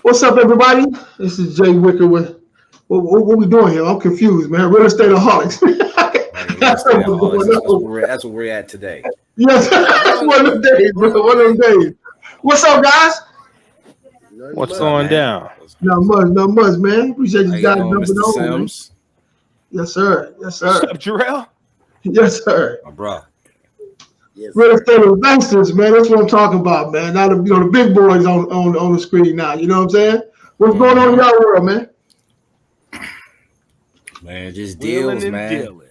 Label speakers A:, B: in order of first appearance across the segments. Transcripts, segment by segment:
A: What's up, everybody? This is Jay Wicker with what we doing here? I'm confused, man. Real estate aholics.
B: Right, real estate alcoholics. That's what we're at today.
A: Yes, one of them days, bro. One of them days. What's up, guys?
C: What's going down?
A: Not much, man. Appreciate
B: How
A: you
B: you
A: guys
B: doing,
A: jumping
B: Mr.
A: on, man.
B: Sims?
A: Yes, sir. Yes,
C: What's
A: sir.
C: up, Jerell?
A: Yes, sir.
B: My bro.
D: Yes,
A: Real estate investors, man. That's what I'm talking about, man. Now the big boys on the screen now. You know what I'm saying? What's going on in y'all world, man?
B: Man, just
C: Wheeling
B: deals,
C: and
B: man.
C: dealing.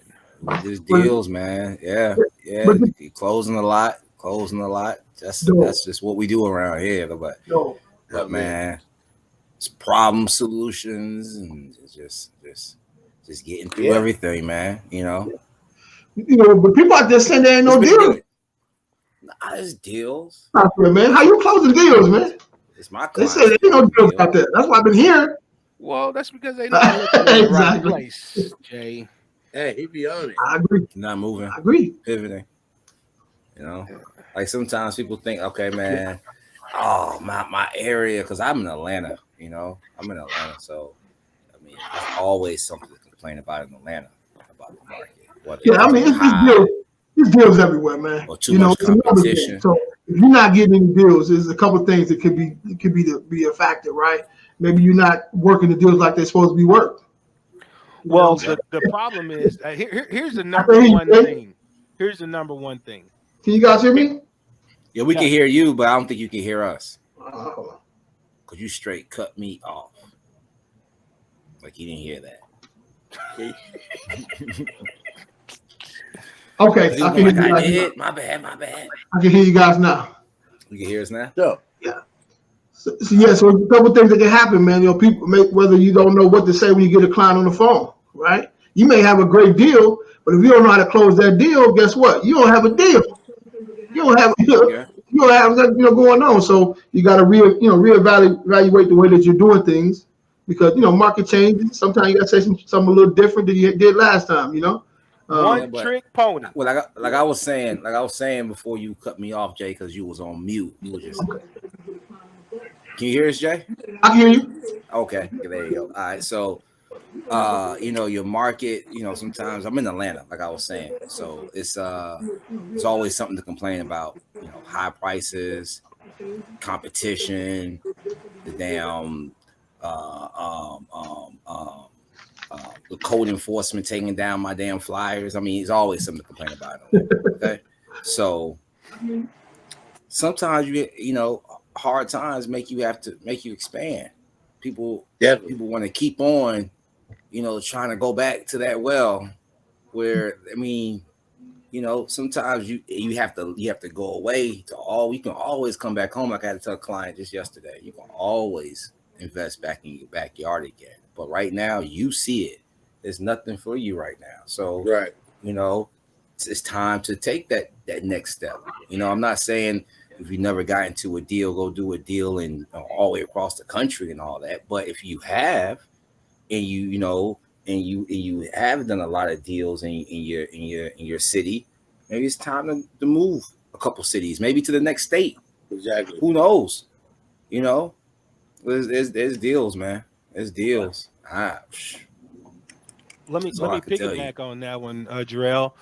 B: Just deals, man. Yeah. You're closing a lot. That's just what we do around here. But man, it's problem solutions and just getting through everything, man. You know.
A: But people out there saying there ain't no deals.
B: Nah, it's deals.
A: Man, how you closing deals, man?
B: It's my
A: They
B: clients.
A: say there ain't no deals out there. That's what I've been hearing.
C: Well, that's because they not looking in the right
A: Exactly.
C: place, Jay.
D: Hey, he be on it.
A: I agree.
B: Not moving.
A: I agree.
B: Pivoting. Like sometimes people think, okay, man, oh my area, because I'm in Atlanta. I'm in Atlanta, so I mean, there's always something to complain about in Atlanta about the market.
A: It's deals everywhere, man.
B: Or too much competition.
A: So if you're not getting any deals, there's a couple of things that could be a factor, right? Maybe you're not working the deals like they're supposed to be worked.
C: Well, the problem is here's the number one thing. Here's the number one thing.
A: Can you guys hear me?
B: Yeah, we can hear you, but I don't think you can hear us.
A: Hold on.
B: Because you straight cut me off. Like you didn't hear that.
A: Okay, I can hear you guys now.
B: My bad.
A: I can hear you guys now.
B: You can hear us now?
A: Yeah. So a couple of things that can happen, man. People whether you don't know what to say when you get a client on the phone, right? You may have a great deal, but if you don't know how to close that deal, guess what? You don't have a deal. You don't have that going on. So you got to reevaluate the way that you're doing things because market changes. Sometimes you got to say something a little different than you did last time.
C: One trick pony.
B: Well, like I was saying before you cut me off, Jay, because you was on mute. You were just. Can you hear us, Jay?
A: I can hear you.
B: Okay, there you go. All right, so your market, sometimes I'm in Atlanta, like I was saying, so it's always something to complain about. High prices, competition, the damn the code enforcement taking down my damn flyers. I mean, it's always something to complain about. Okay, so sometimes hard times make you expand. People want to keep on, trying to go back to that well where, I mean, sometimes you have to go away you can always come back home. Like I had to tell a client just yesterday, you can always invest back in your backyard again. But right now you see it. There's nothing for you right now. So,
D: right.
B: It's time to take that next step. I'm not saying if you never got into a deal, go do a deal and all the way across the country and all that. But if you have, and you have done a lot of deals in your city, maybe it's time to move a couple cities, maybe to the next state.
D: Exactly.
B: Who knows? There's deals, man. There's deals.
C: Let me piggyback on that one, Jerell.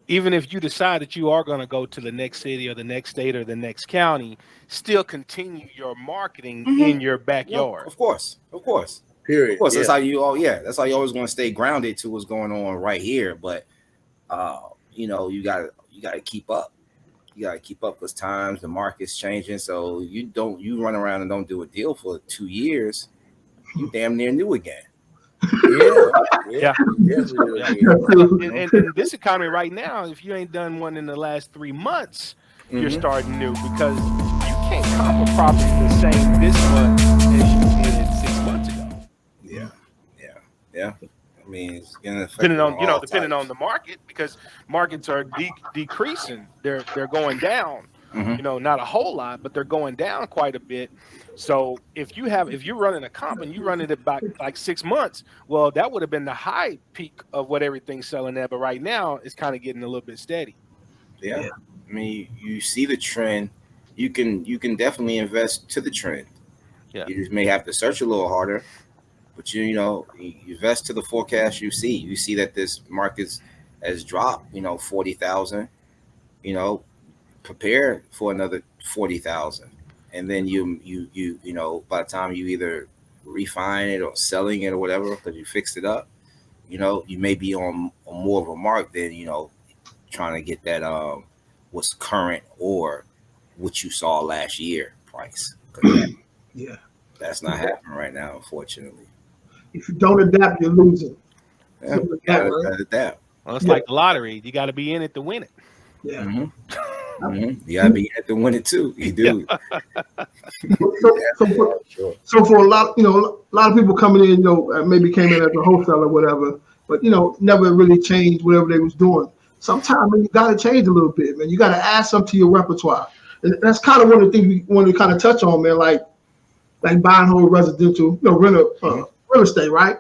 C: Even if you decide that you are going to go to the next city or the next state or the next county, still continue your marketing in your backyard.
B: Yeah, of course.
D: Period.
B: Of course, that's how you always want to stay grounded to what's going on right here. But you gotta keep up. You gotta keep up because the market's changing. So you run around and don't do a deal for 2 years, you damn near new again.
C: Yeah. And this economy right now, if you ain't done one in the last 3 months, you're starting new because you can't comp a property the same this month as you did 6 months ago.
B: Yeah. I mean, it's gonna
C: depending on the market, because markets are decreasing. They're going down. Not a whole lot, but they're going down quite a bit. So if you're running a comp and you running it back like 6 months, well, that would have been the high peak of what everything's selling at. But right now, it's kind of getting a little bit steady.
B: Yeah. I mean, you see the trend. You can definitely invest to the trend. You just may have to search a little harder, but you invest to the forecast you see. You see that this market has dropped, 40,000. Prepare for another 40,000, and then you by the time you either refine it or selling it or whatever because you fixed it up, you may be on more of a mark than trying to get that what's current or what you saw last year price.
A: Yeah,
B: that's not happening right now, unfortunately.
A: If you don't adapt, you're losing.
B: Yeah, you gotta adapt.
C: Well, it's like the lottery. You got to be in it to win it.
A: Yeah.
B: You gotta be in it to win it too. You do.
A: So for a lot of people coming in, maybe came in as a wholesaler or whatever, but never really changed whatever they was doing. Sometimes you got to change a little bit, man. You got to add something to your repertoire, and that's kind of one of the things we want to kind of touch on, man. Like buying whole residential, real estate, right?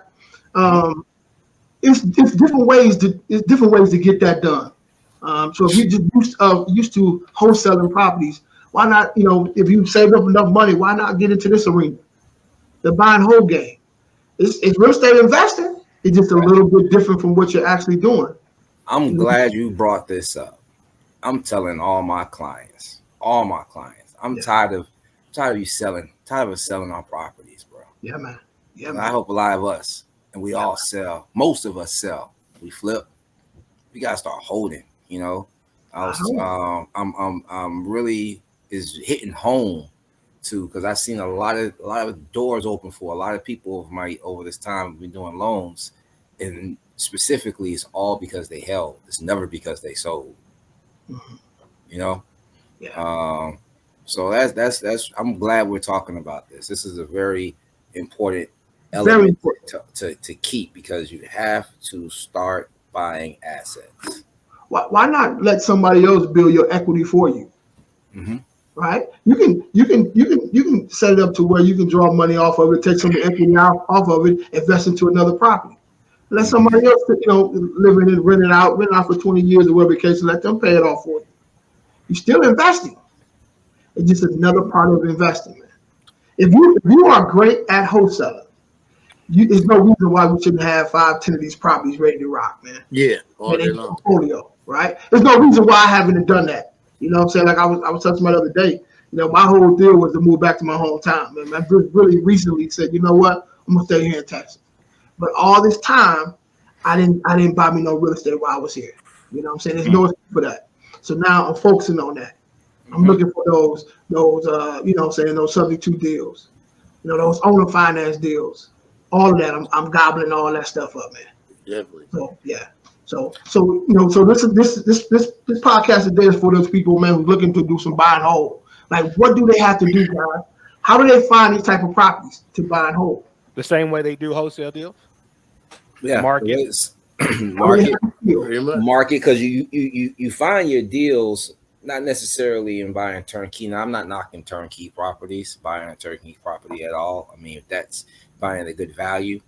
A: It's different ways to get that done. So if you just used to wholesaling properties, why not? If you saved up enough money, why not get into this arena, the buying whole game? It's real estate investing. It's just a little bit different from what you're actually doing.
B: I'm glad you brought this up. I'm telling all my clients, I'm tired of you selling, tired of selling our properties, bro.
A: Yeah, man. Yeah,
B: and
A: man.
B: I hope a lot of us, and we all sell. Most of us sell. We flip. We gotta start holding. I'm really is hitting home too because I've seen a lot of doors open for a lot of people over this time. We've been doing loans, and specifically, it's all because they held. It's never because they sold.
A: Yeah.
B: So that's. I'm glad we're talking about this. This is a very important element to keep because you have to start buying assets.
A: Why not let somebody else build your equity for you? Right? You can set it up to where you can draw money off of it, take some equity off of it, invest into another property. Let somebody else, live in it, rent it out for 20 years or whatever the case, and let them pay it off for you. You're still investing. It's just another part of investing, man. If you are great at wholesaling, there's no reason why we shouldn't have 5-10 of these properties ready to rock, man.
D: Yeah, all day long.
A: Portfolio, right? There's no reason why I haven't done that. You know what I'm saying? Like I was telling somebody the other day, my whole deal was to move back to my hometown, man. I really recently said, you know what? I'm gonna stay here in Texas. But all this time, I didn't buy me no real estate while I was here. You know what I'm saying? There's no excuse for that. So now I'm focusing on that. I'm looking for those those subject to deals, those owner finance deals. All of that, I'm gobbling all that stuff up, man.
D: Definitely.
A: So yeah. So this podcast today is for those people, man, who's looking to do some buy and hold. Like, what do they have to do, guys? How do they find these type of properties to buy and hold?
C: The same way they do wholesale deals.
B: Yeah,
C: market,
B: because you find your deals not necessarily in buying turnkey. Now, I'm not knocking turnkey properties, buying a turnkey property at all. I mean, if that's buying a good value,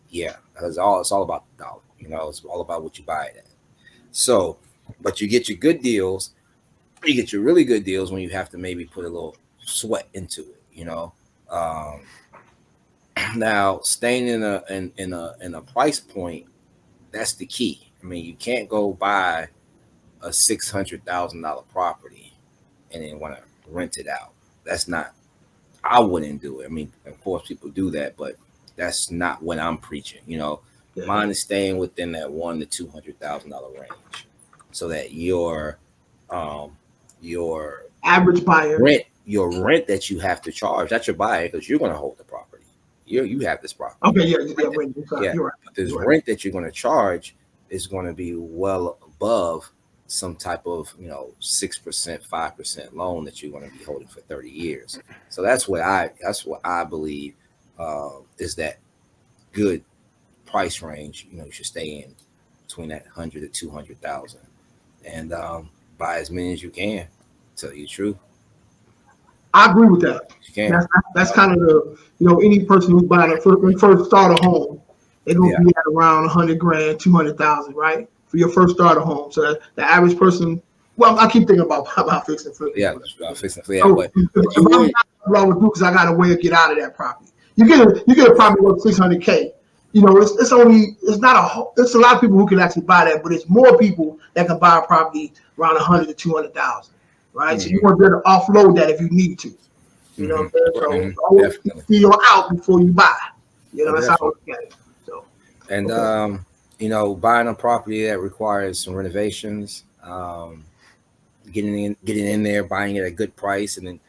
B: yeah, because it's all about the dollar. It's all about what you buy it at. So, but you get your good deals, you get your really good deals when you have to maybe put a little sweat into it. Now, staying in a price point, that's the key. I mean, you can't go buy a $600,000 property and then want to rent it out. That's not. I wouldn't do it. I mean, of course, people do that, but that's not what I'm preaching. Mine is staying within that $100,000 to $200,000 range, so that your
A: average buyer
B: rent that you have to charge, that's your buyer because you're going to hold the property. You have this property.
A: Okay, yeah. You're right.
B: But this rent that you're going to charge is going to be well above some type of 6%, 5% loan that you're going to be holding for 30 years. So that's what I believe is that good price range. You should stay in between that 100 to 200,000, and buy as many as you can. To tell you the truth,
A: I agree with that.
B: You can.
A: That's kind of the any person who's buying when first start a home, they're gonna be at around $100,000, $200,000, right, for your first starter home. So that the average person, well, I keep thinking about fixing flip.
B: Yeah, fixing flip. But
A: what I would do because I got a way to get out of that property. You get a property worth $600K. You know, it's a lot of people who can actually buy that, but it's more people that can buy a property around 100 to 200,000, right? So you want to be able to offload that if you need to. You know what I'm saying? So always feel out before you buy. You know, that's how I look at it. So,
B: and you know, buying a property that requires some renovations, getting in there, buying it at a good price, and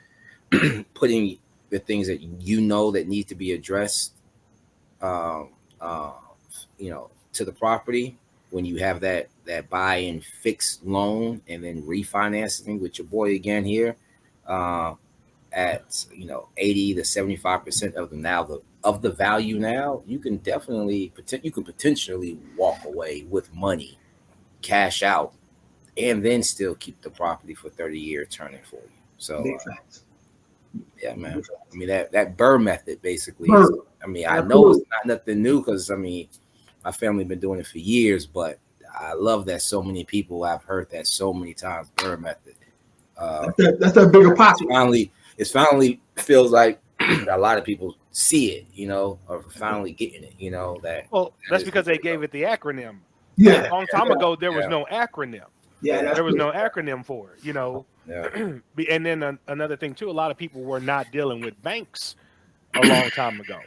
B: then putting the things that you know that need to be addressed, you know, to the property when you have that buy and fix loan, and then refinancing with your boy again here, at, you know, 80 to 75% of the value. Now you can potentially walk away with money, cash out, and then still keep the property for 30 years turning for you. So yeah, man. I mean, that Burr method basically is, I mean, I know it's not nothing new because, I mean, my family been doing it for years, but I love that so many people, I've heard that so many times, Burr method.
A: That's that bigger pocket.
B: It finally feels like a lot of people see it, you know, or finally getting it, you know, that.
C: Well, that's because they gave it the acronym.
A: Yeah.
C: A long time ago, there was no acronym.
A: Yeah,
C: there was no acronym for it, you know.
B: Yeah.
C: And then another thing too, a lot of people were not dealing with banks a long time ago,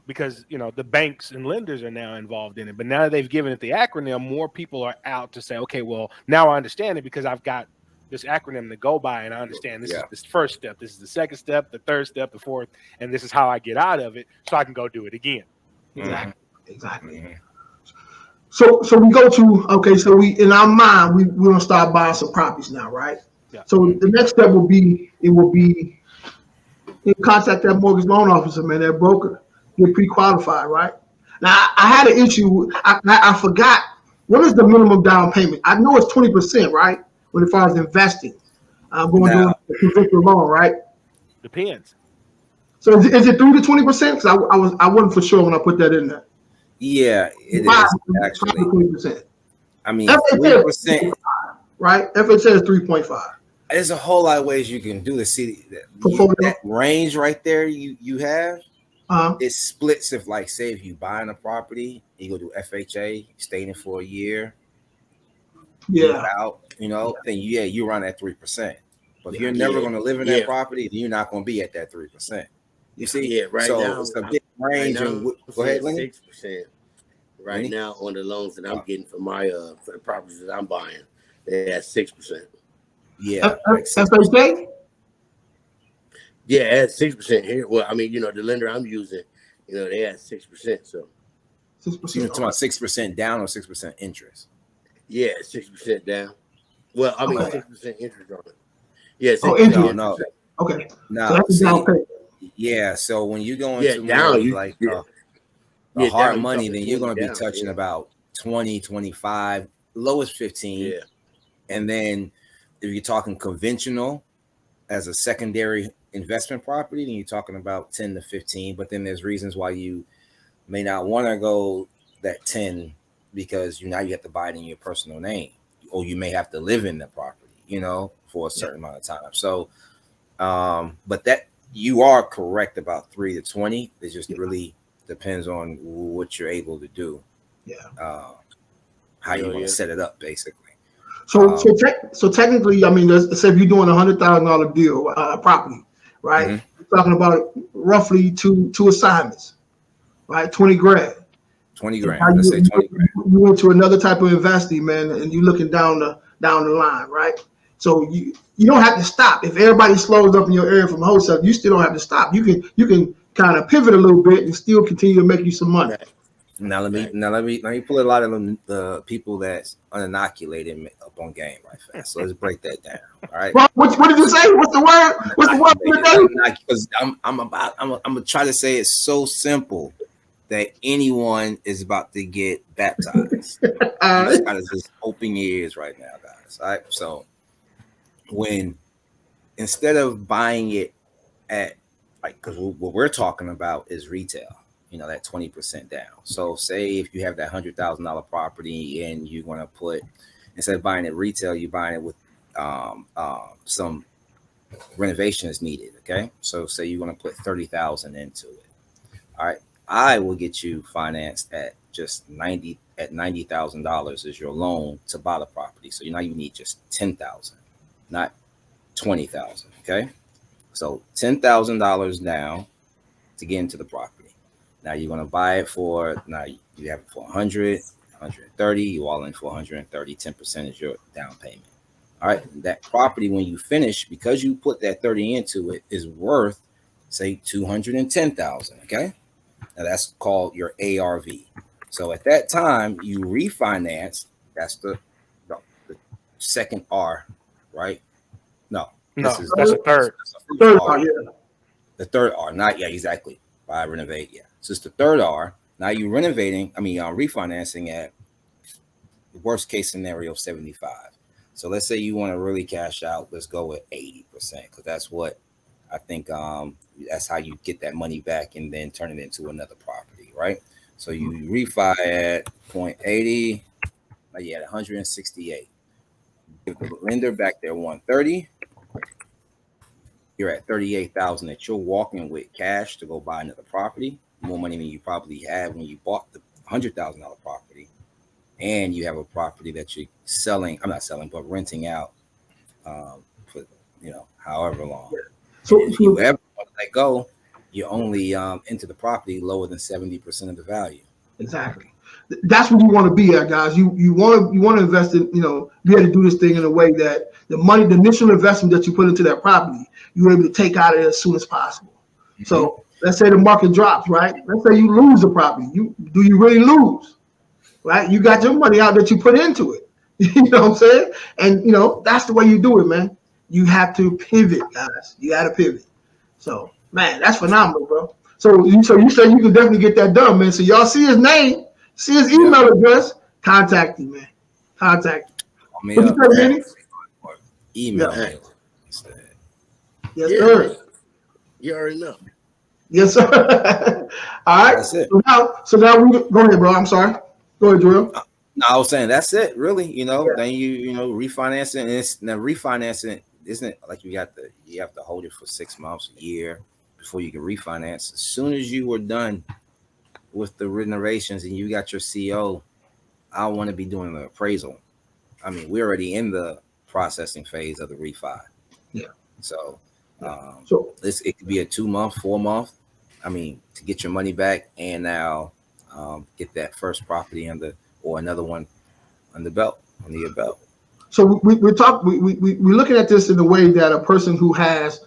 C: because, you know, the banks and lenders are now involved in it. But now that they've given it the acronym, more people are out to say, okay, well, now I understand it because I've got this acronym to go by, and I understand this is the first step, this is the second step, the third step, the fourth, and this is how I get out of it, so I can go do it again.
A: Exactly. So we go to, so we, in our mind, we're gonna start buying some properties now, right? Yeah. So the next step will be contact that mortgage loan officer, man, that broker, get pre-qualified, right? Now I had an issue. I forgot, what is the minimum down payment? I know it's 20%, right? When as far as investing, I'm going to do a conventional loan, right?
C: Depends.
A: So is it 3 to 20%? Because I wasn't for sure when I put that in there.
B: Yeah, it is actually
A: 20%.
B: I mean, 3%,
A: right? FHA is 3.5.
B: There's a whole lot of ways you can do this. See, that range right there you have, it splits. If, like, say if you buying a property, you go do FHA, stay in it for a year, out, you know, then you run at 3%. But if you're never going to live in that property, then you're not going to be at that 3%. You see,
D: right
B: so
D: now
B: it's a big range.
D: Right now,
B: go ahead, Lenny.
D: 6%. Right now on the loans that I'm getting for my for the properties that I'm buying, they're at 6%.
B: Yeah,
A: FHA.
D: Yeah, at 6% here. Well, I mean, you know, the lender I'm using, you know, they at 6%. So
A: 6%.
B: You're talking about 6% down or 6% interest?
D: Yeah, 6% down. Well, I mean, 6% interest on it. Yeah, 6%.
B: No.
A: Okay.
B: No.
A: So
B: so when you go into Hardmoney, then you're going to be touching about 20, 25, lowest 15.
D: Yeah.
B: And then if you're talking conventional as a secondary investment property, then you're talking about 10 to 15. But then there's reasons why you may not want to go that 10, because you have to buy it in your personal name, or you may have to live in the property, you know, for a certain amount of time. So, but that you are correct about 3 to 20. It just really depends on what you're able to do. How you want to set it up, basically.
A: So technically, I mean, let's say if you're doing $100,000 deal, property, right? You're talking about roughly two assignments, right? 20 grand.
B: 20 grand. Let's say 20 grand.
A: You went to another type of investing, man, and you're looking down the line, right? So you don't have to stop. If everybody slows up in your area from wholesale, you still don't have to stop. You can kind of pivot a little bit and still continue to make you some money.
B: Now let me pull a lot of the people that's uninoculated up on game right fast. So let's break that down. All right.
A: What did you say? What's the word? What's the word?
B: Because I'm gonna try to say it so simple that anyone is about to get baptized. You just gotta just open your ears right now, guys. All right. So when, instead of buying it at, like, because what we're talking about is retail, you know, that 20% down. So say if you have that $100,000 property and you're going to put, instead of buying it retail, you're buying it with some renovation is needed. Okay, so say you want to put 30,000 into it. All right, I will get you financed at just $90,000 is your loan to buy the property. So now you need just 10,000, not 20,000. Okay, so $10,000 down to get into the property. Now you're going to buy it for, now you have it for 100, 130, you all in for 130, 10% is your down payment. All right, that property, when you finish, because you put that 30 into it, is worth, say, 210,000. Okay, now that's called your ARV. So at that time, you refinance. That's the second R, right? No,
C: that's a third.
A: Third R, yeah.
B: The third R, not exactly. Buy, renovate, yeah. So it's the third R. Now you're refinancing at the worst case scenario 75. So let's say you want to really cash out. Let's go with 80%, because that's what I think. That's how you get that money back and then turn it into another property, right? So you refi at 0.80. Now you had 168. Give the lender back their 130. You're at 38,000 that you're walking with cash to go buy another property. More money than you probably had when you bought the $100,000 property. And you have a property that you're selling. I'm not selling, but renting out for however long. So if you ever want to let go, you only into the property lower than 70% of the value.
A: Exactly. That's what you want to be at, guys. You want to invest in, be able to do this thing in a way that the initial investment that you put into that property, you're able to take out of it as soon as possible. Mm-hmm. So let's say the market drops, right? Let's say you lose the property. Do you really lose? Right? You got your money out that you put into it. You know what I'm saying? And that's the way you do it, man. You have to pivot, guys. You got to pivot. So, man, that's phenomenal, bro. So you said you can definitely get that done, man. So y'all see his name, see his email address, contact him, man. Contact him.
B: Email.
A: Yeah.
D: Yes, sir. You already know.
A: Yes, sir. All right. That's it. So now we go ahead, bro. I'm sorry. Go ahead, Jerell.
B: No, I was saying that's it, really. Then you refinancing, and it's now refinancing isn't like you have to hold it for 6 months, a year before you can refinance. As soon as you were done with the renovations and you got your CO, I want to be doing the appraisal. I mean, we're already in the processing phase of the refi.
A: Yeah.
B: So it could be a 2 month, 4 month. I mean, to get your money back and now get that first property or another one under your belt.
A: So we're looking at this in a way that a person who has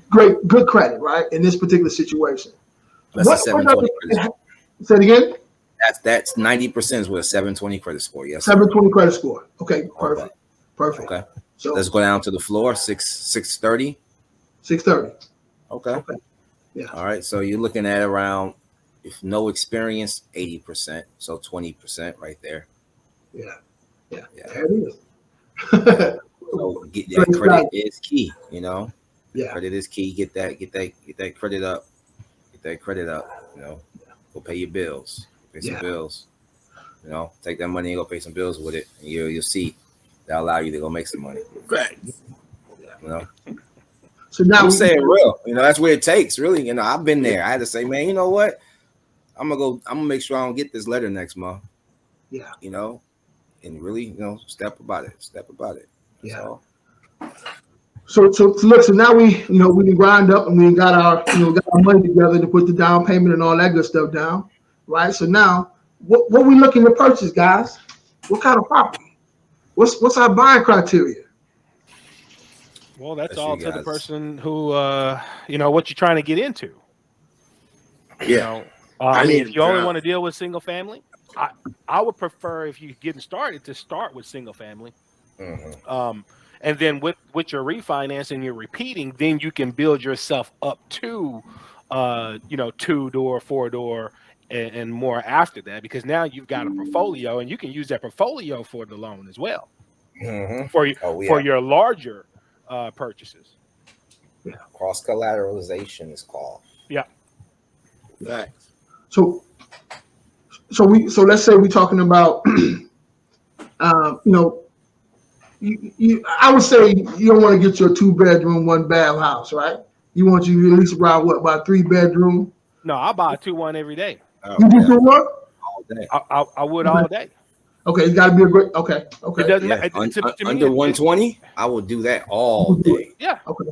A: good credit, right, in this particular situation.
B: That's a 720 credit score.
A: Say it again.
B: That's 90% is with a 720 credit score. Yes.
A: 720 credit score. Okay, perfect. Perfect.
B: Okay. So let's go down to the floor. 630.
A: 630.
B: Okay.
A: Yeah.
B: All right. So you're looking at around, if no experience, 80%. So 20% right there.
A: Yeah. There it is.
B: So get that credit is key.
A: Yeah.
B: Credit is key. Get that credit up. Get that credit up. Go pay your bills. Pay some bills. Take that money and go pay some bills with it, and you'll see that'll allow you to go make some money.
D: Right.
A: So now
B: I'm saying real. That's where it takes. Really. I've been there. I had to say, man, you know what? I'm gonna make sure I don't get this letter next month.
A: Yeah.
B: And really, step about it. That's
A: yeah.
B: all.
A: So look. So now we can grind up and we got our money together to put the down payment and all that good stuff down, right? So now, what we looking to purchase, guys? What kind of property? What's our buying criteria?
C: Well, that's all to the person who what you're trying to get into.
D: Yeah.
C: If you only want to deal with single family, I would prefer, if you're getting started, to start with single family. Mm-hmm. And then with your refinancing, you're repeating, then you can build yourself up to 2-door, 4-door, and more after that, because now you've got a portfolio and you can use that portfolio for the loan as well. Mm-hmm. For your larger purchases.
B: Yeah. Cross collateralization is called.
C: Yeah.
D: Right.
A: So let's say we're talking about I would say you don't want to get your 2-bedroom, 1-bath house, right? You want you at least around what, about 3-bedroom?
C: No, I buy a 2-1 every day.
A: You do 2-1?
B: All day.
C: I would all day.
A: Okay, it's got to be a great. Okay.
C: It doesn't matter.
B: Under 120, I will do that all day.
C: Yeah.
A: Okay.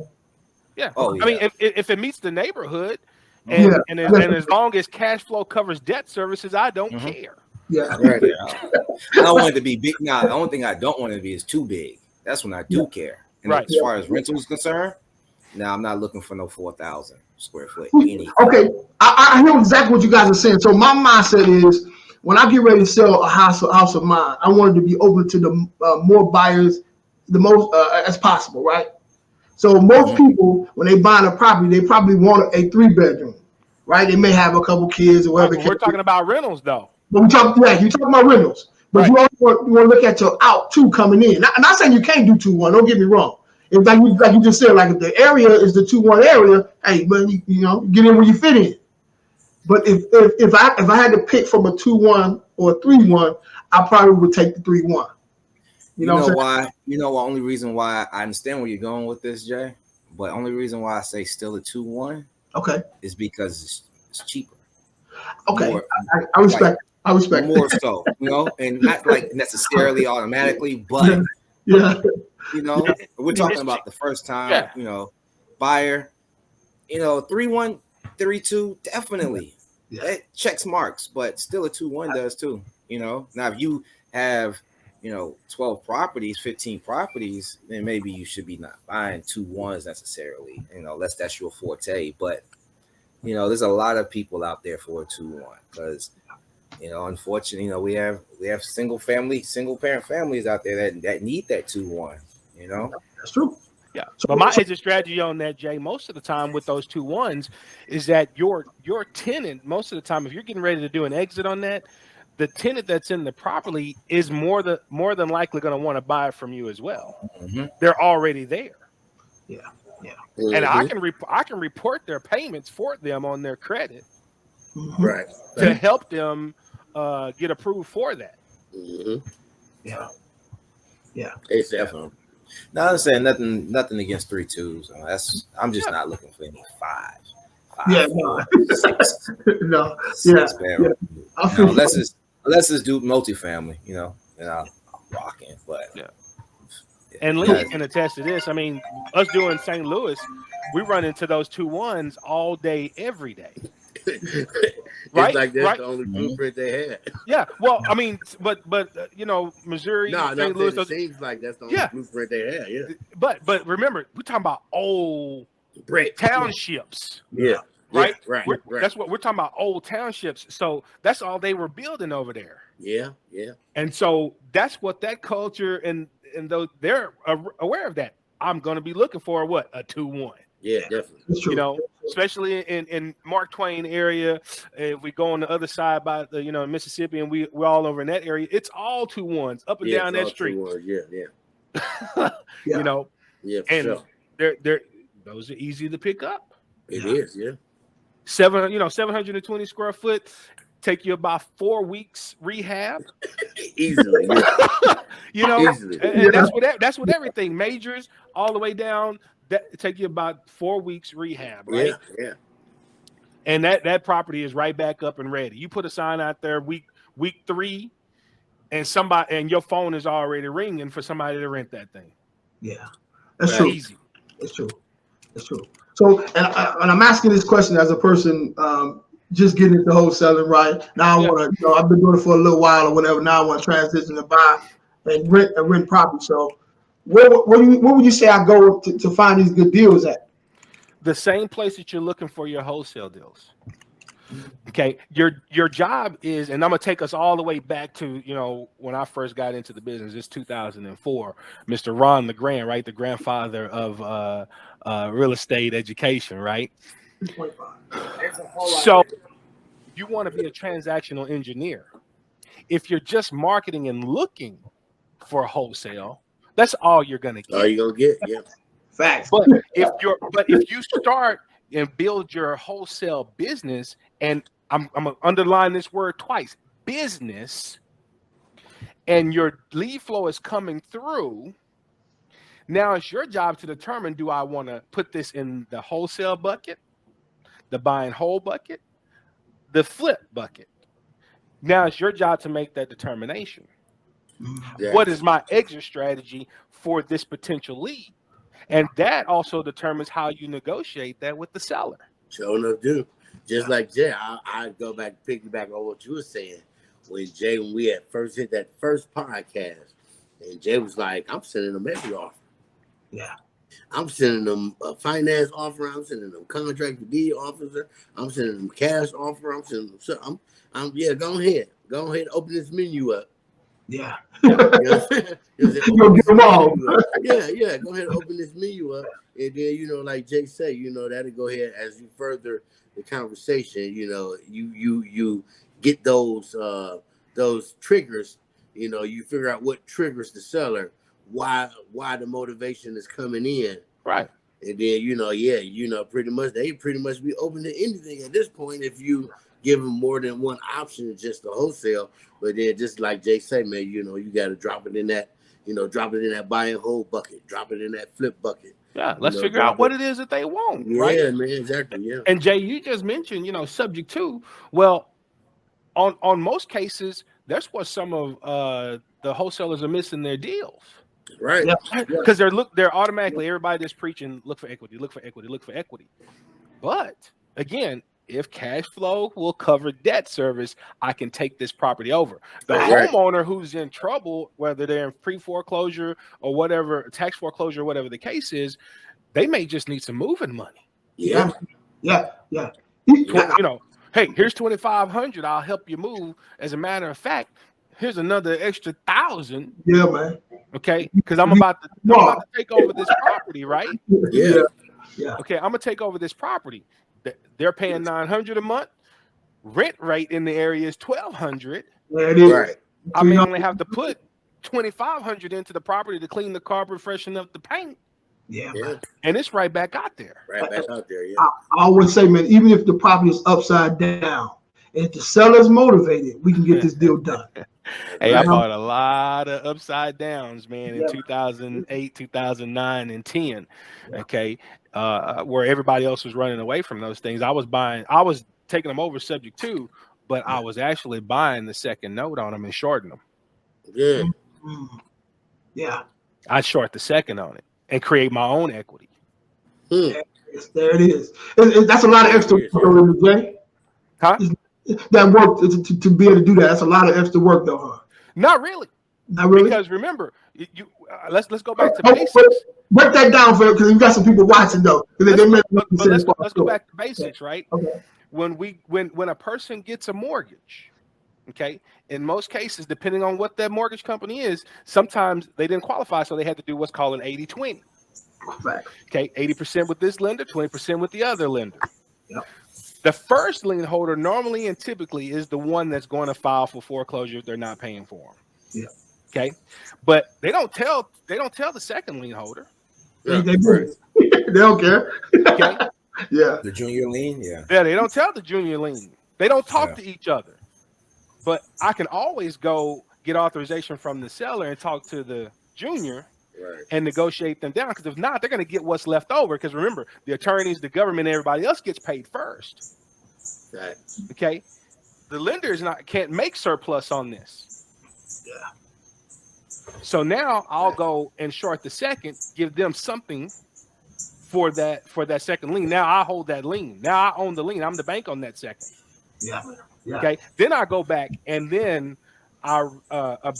C: Yeah.
B: Oh, yeah.
C: I mean, if it meets the neighborhood, and as long as cash flow covers debt services, I don't care.
A: Yeah.
B: Right. I don't want it to be big. Now, the only thing I don't want it to be is too big. That's when I do care. And
C: right.
B: As far as rental is concerned, now I'm not looking for no 4,000 square foot.
A: Okay. I hear exactly what you guys are saying. So my mindset is, when I get ready to sell a house of mine, I want it to be open to the more buyers, the most as possible, right? So most people, when they buy a property, they probably want a 3-bedroom, right? They may have a couple kids or whatever.
C: We're talking about rentals, though.
A: But you talking about rentals. But right. You also want to look at your out too coming in. I'm not saying you can't do 2-1. Don't get me wrong. If like you just said, like if the area is the 2-1 area, hey, man, you know, get in where you fit in. But if I had to pick from a 2-1 or a 3-1, I probably would take the 3-1.
B: You know why? You know, the only reason why I understand where you're going with this, Jay, but only reason why I say still a 2-1,
A: okay,
B: is because it's cheaper.
A: Okay, more, I respect. Like, I respect
B: more so, you know, and not like necessarily automatically, but
A: yeah,
B: you know, we're talking about the first time, you know, buyer, you know, 3-1, 3-2, definitely. Yeah. It checks marks, but still a 2-1 does too. You know, now if you have, you know, 12 properties, 15 properties, then maybe you should be not buying 2-1s necessarily, you know, unless that's your forte. But, you know, there's a lot of people out there for a 2-1 because, you know, unfortunately, you know, we have single parent families out there that need that 2-1, you know.
A: That's true.
C: Yeah, but my exit strategy on that, Jay, most of the time with those 2-1s is that your tenant, most of the time, if you're getting ready to do an exit on that, the tenant that's in the property is more than likely going to want to buy it from you as well. Mm-hmm. They're already there.
A: Yeah, yeah.
C: Mm-hmm. And I can report their payments for them on their credit,
D: right,
C: to help them get approved for that.
D: Mm-hmm.
A: Yeah, yeah.
D: It's definitely.
B: Now I'm saying nothing against 3-2s. I'm just not looking for any 5.
A: Yeah,
B: 4, 6.
A: No,
B: 6 bedroom.
A: Yeah.
B: No, unless it's do multifamily, you know, and I'm rocking. But
C: yeah. And Lee can attest to this. I mean, us doing St. Louis, we run into those 2-1s all day, every day.
D: Right? It's like that's the only blueprint they had.
C: Yeah. Well, I mean, but you know, Missouri, St. Louis,
D: it seems like that's the only blueprint they had. Yeah.
C: But remember, we're talking about old townships.
D: Yeah.
C: Right.
D: Yeah, right.
C: That's what we're talking about. Old townships. So that's all they were building over there.
D: Yeah. Yeah.
C: And so that's what that culture and those they're aware of that. I'm going to be looking for a 2-1.
D: Yeah, definitely.
C: You know, especially in Mark Twain area. If we go on the other side by the Mississippi, and we're all over in that area, it's all 2-1s up and down that street.
D: 2-1s.
C: Yeah. You know.
D: Yeah, for
C: and
D: sure.
C: they're those are easy to pick up.
D: It is, yeah.
C: 720 square foot take you about 4 weeks rehab.
D: Easily,
C: yeah.
D: Easily.
C: And that's what everything majors all the way down. That take you about 4 weeks rehab, right?
D: Yeah.
C: And that property is right back up and ready. You put a sign out there week 3, and your phone is already ringing for somebody to rent that thing.
A: Yeah, that's true.
C: Easy.
A: It's true. So, and I'm asking this question as a person just getting into wholesaling, right? Now I want to, I've been doing it for a little while or whatever. Now I want to transition to buy and rent property. So, where would you say I go to find these good deals at?
C: The same place that you're looking for your wholesale deals. Okay, your job is, and I'm gonna take us all the way back to when I first got into the business. It's 2004. Mr. Ron LeGrand, right, the grandfather of real estate education, right? So you want to be a transactional engineer. If you're just marketing and looking for wholesale, that's all you're gonna get.
D: All you're gonna get, yeah.
A: Facts.
C: But if you start and build your wholesale business, and I'm gonna underline this word twice, business, and your lead flow is coming through, Now it's your job to determine, do I want to put this in the wholesale bucket, the buy and hold bucket, the flip bucket? Now it's your job to make that determination. Yeah. What is my exit strategy for this potential lead? And that also determines how you negotiate that with the seller.
D: Sure enough, do. Just like Jay, I go back, piggyback on what you were saying. When we had first hit that first podcast, and Jay was like, I'm sending them every offer.
A: Yeah.
D: I'm sending them a finance offer. I'm sending them contract deed officer. I'm sending them cash offer. I'm sending them, go ahead. Go ahead, open this menu up.
A: Yeah.
D: Go ahead, go ahead and open this menu up. And then, like Jay said, that'll go ahead as you further the conversation, you get those triggers, you figure out what triggers the seller, why the motivation is coming in.
C: Right.
D: And then, pretty much they be open to anything at this point if you give them more than one option, just the wholesale. But then just like Jay said, man, you got to drop it in that, buy and hold bucket, drop it in that flip bucket.
C: Yeah, let's figure out what it is that they want. Right?
D: Yeah, man, exactly. Yeah.
C: And Jay, you just mentioned, subject to. Well, on most cases, that's what some of the wholesalers are missing their deals.
D: Right.
C: Because they're automatically, everybody that's preaching, look for equity, look for equity, look for equity. But again, if cash flow will cover debt service, I can take this property over. The homeowner who's in trouble, whether they're in pre-foreclosure or whatever, tax foreclosure, or whatever the case is, they may just need some moving money.
A: Yeah.
C: Hey, here's $2,500. I'll help you move. As a matter of fact, here's another extra $1,000.
A: Yeah, man.
C: Okay, because I'm about to take over this property, right?
A: Yeah.
C: Okay, I'm gonna take over this property. They're paying $900 a month. Rent rate in the area is $1,200.
A: Yeah, it is.
D: Right.
C: I may only have to put $2,500 into the property to clean the carpet, freshen up the paint.
A: Yeah.
C: And it's right back out there.
D: Right back out there. Yeah.
A: I always say, man, even if the property is upside down, if the seller's motivated, we can get this deal done.
C: Hey, I bought a lot of upside downs, man, in 2008, 2009, and 10. Okay, where everybody else was running away from those things. I was taking them over subject to, but I was actually buying the second note on them and shorting them.
D: Yeah.
A: Yeah.
C: I short the second on it and create my own equity.
A: There it is. That's a lot of extra work, Jay.
C: Huh?
A: That work to be able to do that. That's a lot of extra work, though, huh?
C: Not really.
A: Not really.
C: Because remember, let's go back to basics.
A: Break that down for because you got some people watching though.
C: Let's go back to basics, right?
A: Okay.
C: When a person gets a mortgage, okay, in most cases, depending on what that mortgage company is, sometimes they didn't qualify, so they had to do what's called an 80-20.
A: Right.
C: Okay, 80% with this lender, 20% with the other lender.
A: Yep.
C: The first lien holder normally and typically is the one that's going to file for foreclosure if they're not paying for them.
A: Yeah.
C: Okay. But they don't tell the second lien holder.
A: Yeah. They don't care.
C: Okay.
A: Yeah.
B: The junior lien,
C: Yeah, they don't tell the junior lien. They don't talk to each other. But I can always go get authorization from the seller and talk to the junior. Right. And negotiate them down, because if not, they're going to get what's left over. Because remember, the attorneys, the government, everybody else gets paid first.
D: Right.
C: Okay, the lenders can't make surplus on this.
A: Yeah.
C: So now I'll go and short the second, give them something for that second lien. Now I hold that lien. Now I own the lien. I'm the bank on that second.
A: Yeah.
C: Okay. Then I go back and then I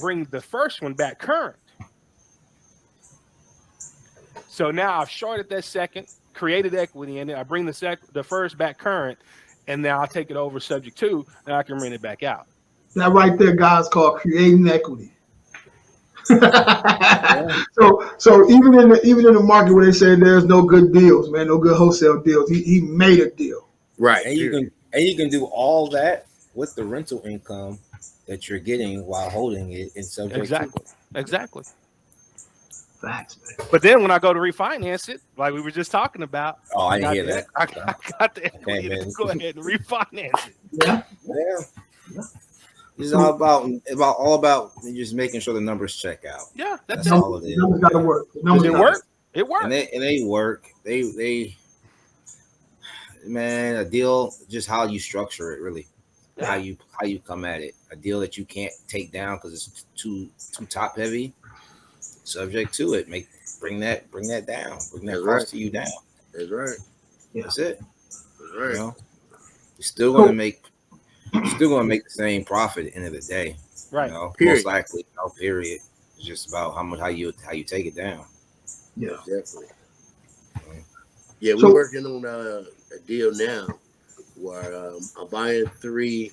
C: bring the first one back current. So now I've shorted that second, created equity in it. I bring the first back current, and now I take it over subject to, and I can rent it back out.
A: That right there, guys, called creating equity. So even in the market where they say there's no good deals, man, no good wholesale deals, he made a deal.
B: Right. And you can do all that with the rental income that you're getting while holding it in subject to.
C: Exactly.
A: Facts, man.
C: But then when I go to refinance it, like we were just talking about,
B: I didn't hear that.
C: I got the equity to go ahead and refinance it.
A: Yeah.
B: It's all about just making sure the numbers check out.
C: Yeah,
B: that's all it is.
A: Numbers got to work.
C: Does it work? It works.
B: And they work. They man, a deal, just how you structure it, really. Yeah. How you come at it. A deal that you can't take down because it's too top heavy. Subject to it. Bring that down. Bring that cost to you down.
D: That's right.
B: That's it.
D: That's right.
B: You know? You're still gonna make the same profit at the end of the day.
C: Right.
B: You know? Most likely, period. It's just about how you take it down.
A: Yeah.
D: Definitely. Yeah, we're working on a deal now where I'm buying 3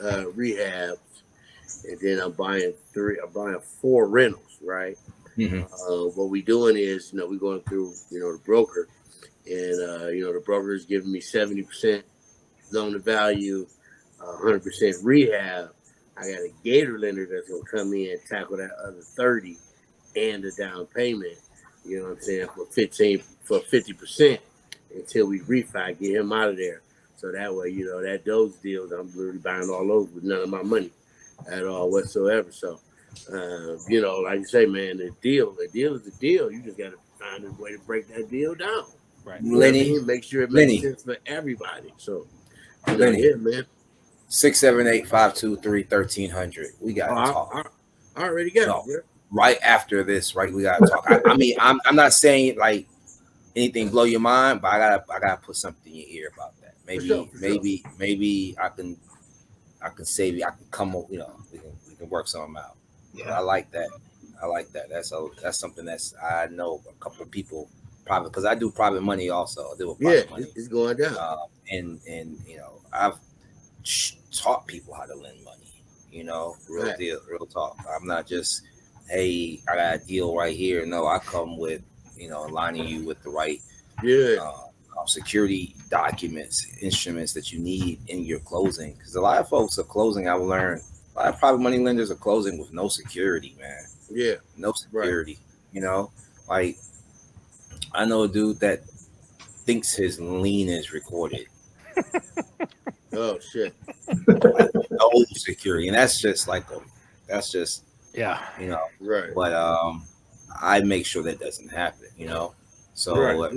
D: rehabs, and then I'm buying 4 rentals, right? Mm-hmm. What we're doing is, we're going through, the broker, and the broker is giving me 70% loan to value, 100% rehab. I got a gator lender that's gonna come in and tackle that other 30 and the down payment. You know what I'm saying, for 50% until we refi, get him out of there. So that way, that those deals, I'm literally buying all those with none of my money at all whatsoever. So, like you say, man, the deal is the deal. You just got to find a way to break that deal down.
C: Right.
B: Lenny,
D: make sure it makes sense for everybody. So,
B: Lenny,
D: yeah, man.
B: 678-523-1300. We got to talk.
D: I already got it.
B: Right after this, right? We got to talk. I mean, I'm not saying like anything blow your mind, but I gotta put something in your ear about that. Maybe I can save you. I can come up, we can work something out. Yeah, I like that. That's something I know a couple of people private, because I do private money also. I do private money.
D: It's going down.
B: And I've taught people how to lend money. Real talk. I'm not just, hey, I got a deal right here. No, I come with, aligning you with the right security documents, instruments that you need in your closing. Because a lot of folks are closing, I've learned, a lot of private money lenders are closing with no security, man.
D: Yeah.
B: No security. Right. Like, I know a dude that thinks his lien is recorded.
D: Oh, shit.
B: Like, no security. And that's just right. But I make sure that doesn't happen, So, but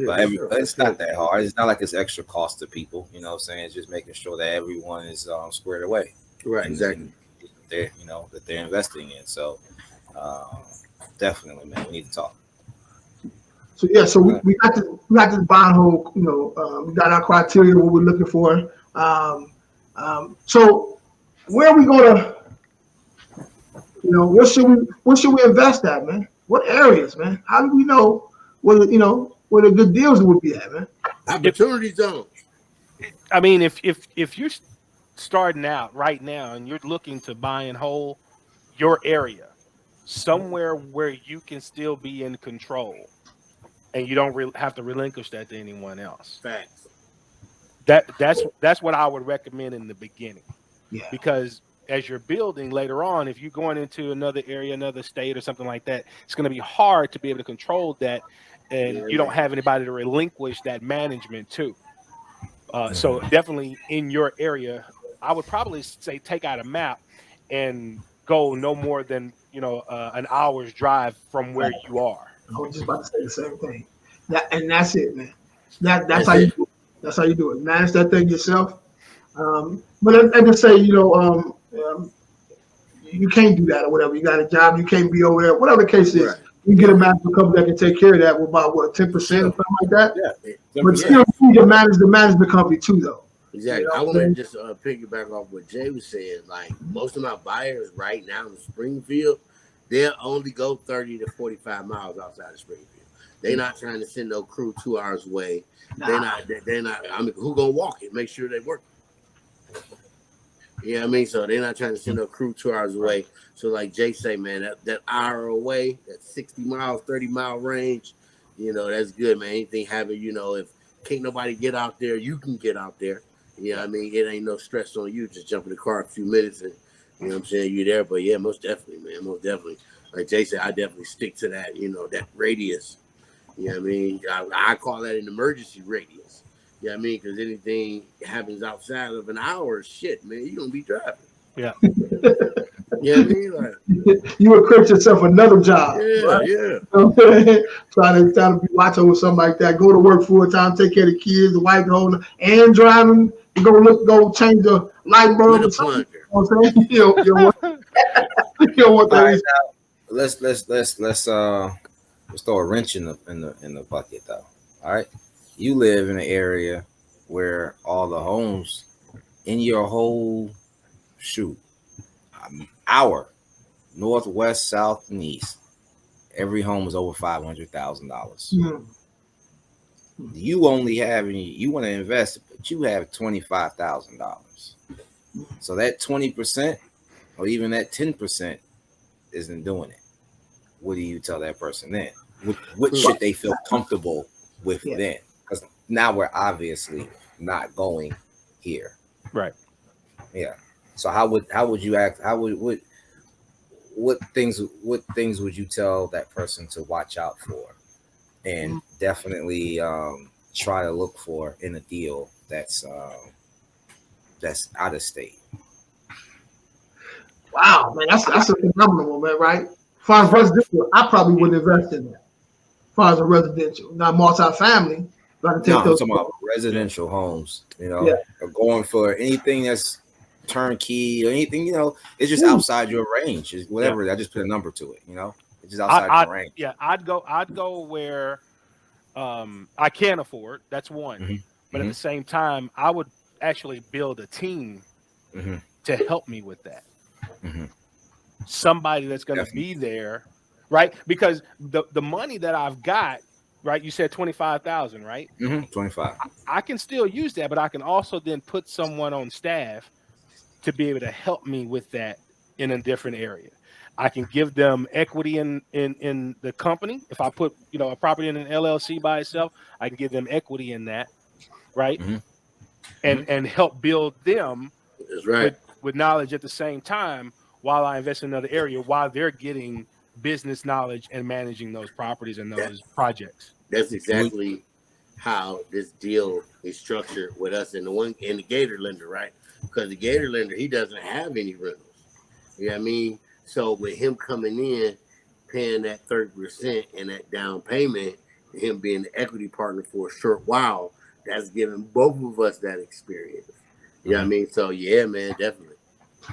B: it's not that hard. It's not like it's extra cost to people, I'm saying? It's just making sure that everyone is squared away.
D: Right, exactly.
B: That they're investing in. So, definitely, man, we need to talk.
A: So we got this bond hold, we got our criteria, what we're looking for. So where are we gonna, what should we invest at, man? What areas, man? How do we know where the good deals would be at, man?
D: Opportunity zones.
C: I mean, if you're starting out right now and you're looking to buy and hold your area, somewhere where you can still be in control and you don't have to relinquish that to anyone else.
D: Facts.
C: That's what I would recommend in the beginning.
A: Yeah.
C: Because as you're building later on, if you're going into another area, another state or something like that, it's going to be hard to be able to control that, and you don't have anybody to relinquish that management to. So definitely in your area, I would probably say take out a map and go no more than an hour's drive from where you are.
A: I was just about to say the same thing. That's it, man. That's how you do it. That's how you do it. Manage that thing yourself. But I just say, you can't do that or whatever. You got a job, you can't be over there. Whatever the case is, you get a management company that can take care of that with about 10% or something like that. Yeah. But still, you need to manage the management company too, though.
D: Exactly. I want to just piggyback off what Jay was saying. Like, most of my buyers right now in Springfield, they'll only go 30 to 45 miles outside of Springfield. They're not trying to send no crew 2 hours away. Nah. They're not. I mean, who gonna walk it? Make sure they work. You know what I mean? So they're not trying to send no crew 2 hours away. So like Jay say, man, that hour away, that 60 miles, 30-mile range, that's good, man. Anything happen, if can't nobody get out there, you can get out there. You know what I mean? It ain't no stress on you. Just jump in the car a few minutes and, you know what I'm saying, you're there. But yeah, most definitely, man. Most definitely. Like Jay said, I definitely stick to that, that radius. You know what I mean? I call that an emergency radius. You know what I mean? Because anything happens outside of an hour, shit, man, you're going to be driving.
C: Yeah.
D: Yeah, I mean, like,
A: you would create yourself another job.
D: yeah,
A: right?
D: yeah.
A: trying to be watching with something like that. Go to work full time, take care of the kids, the wife holding, and driving. Go change the light bulb.
D: With a plunger.
A: You know what I'm saying? you don't want that.
B: All right, now, let's throw a wrench in the bucket though. All right, you live in an area where all the homes in your whole hour, north, west, south, and east, every home is over $500,000. You only have, you want to invest, but you have $25,000. So that 20% or even that 10% isn't doing it. What do you tell that person then? What should they feel comfortable with then? Because now we're obviously not going here.
C: Right.
B: Yeah. So how would you act? What things would you tell that person to watch out for, and definitely try to look for in a deal that's out of state?
A: Wow, man, that's a phenomenal one, man, right? As far as residential, I probably wouldn't invest in that. As far as a residential, not multifamily.
B: I'm talking about residential homes, or going for anything that's turnkey or anything, it's just outside your range. It's whatever. I just put a number to it, it's just outside your range.
C: Yeah, I'd go where I can afford. That's one. But at the same time, I would actually build a team to help me with that. Somebody that's going to be there, right? Because the money that I've got, right? You said 25,000, right?
B: 25.
C: I can still use that, but I can also then put someone on staff to be able to help me with that in a different area. I can give them equity in the company. If I put a property in an LLC by itself, I can give them equity in that, right? And help build them with knowledge at the same time while I invest in another area, while they're getting business knowledge and managing those properties and those projects.
D: That's exactly how this deal is structured with us and the Gator lender, right? Because the Gator lender, he doesn't have any rentals. You know what I mean? So with him coming in, paying that 30% and that down payment, and him being the equity partner for a short while, that's giving both of us that experience. You know what I mean? So yeah, man, definitely.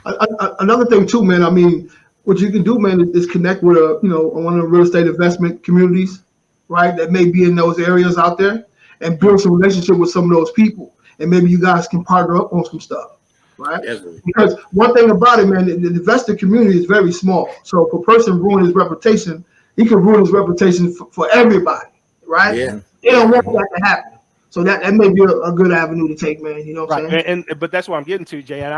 A: Another thing too, man. I mean, what you can do, man, is connect with one of the real estate investment communities, right? That may be in those areas out there, and build some relationship with some of those people, and maybe you guys can partner up on some stuff, right?
D: Definitely.
A: Because one thing about it, man, the investor community is very small. So if a person ruin his reputation, he can ruin his reputation for everybody, right?
D: Yeah.
A: They don't want that to happen. So that may be a good avenue to take, man. You know what I'm saying?
C: But that's what I'm getting to, Jay. And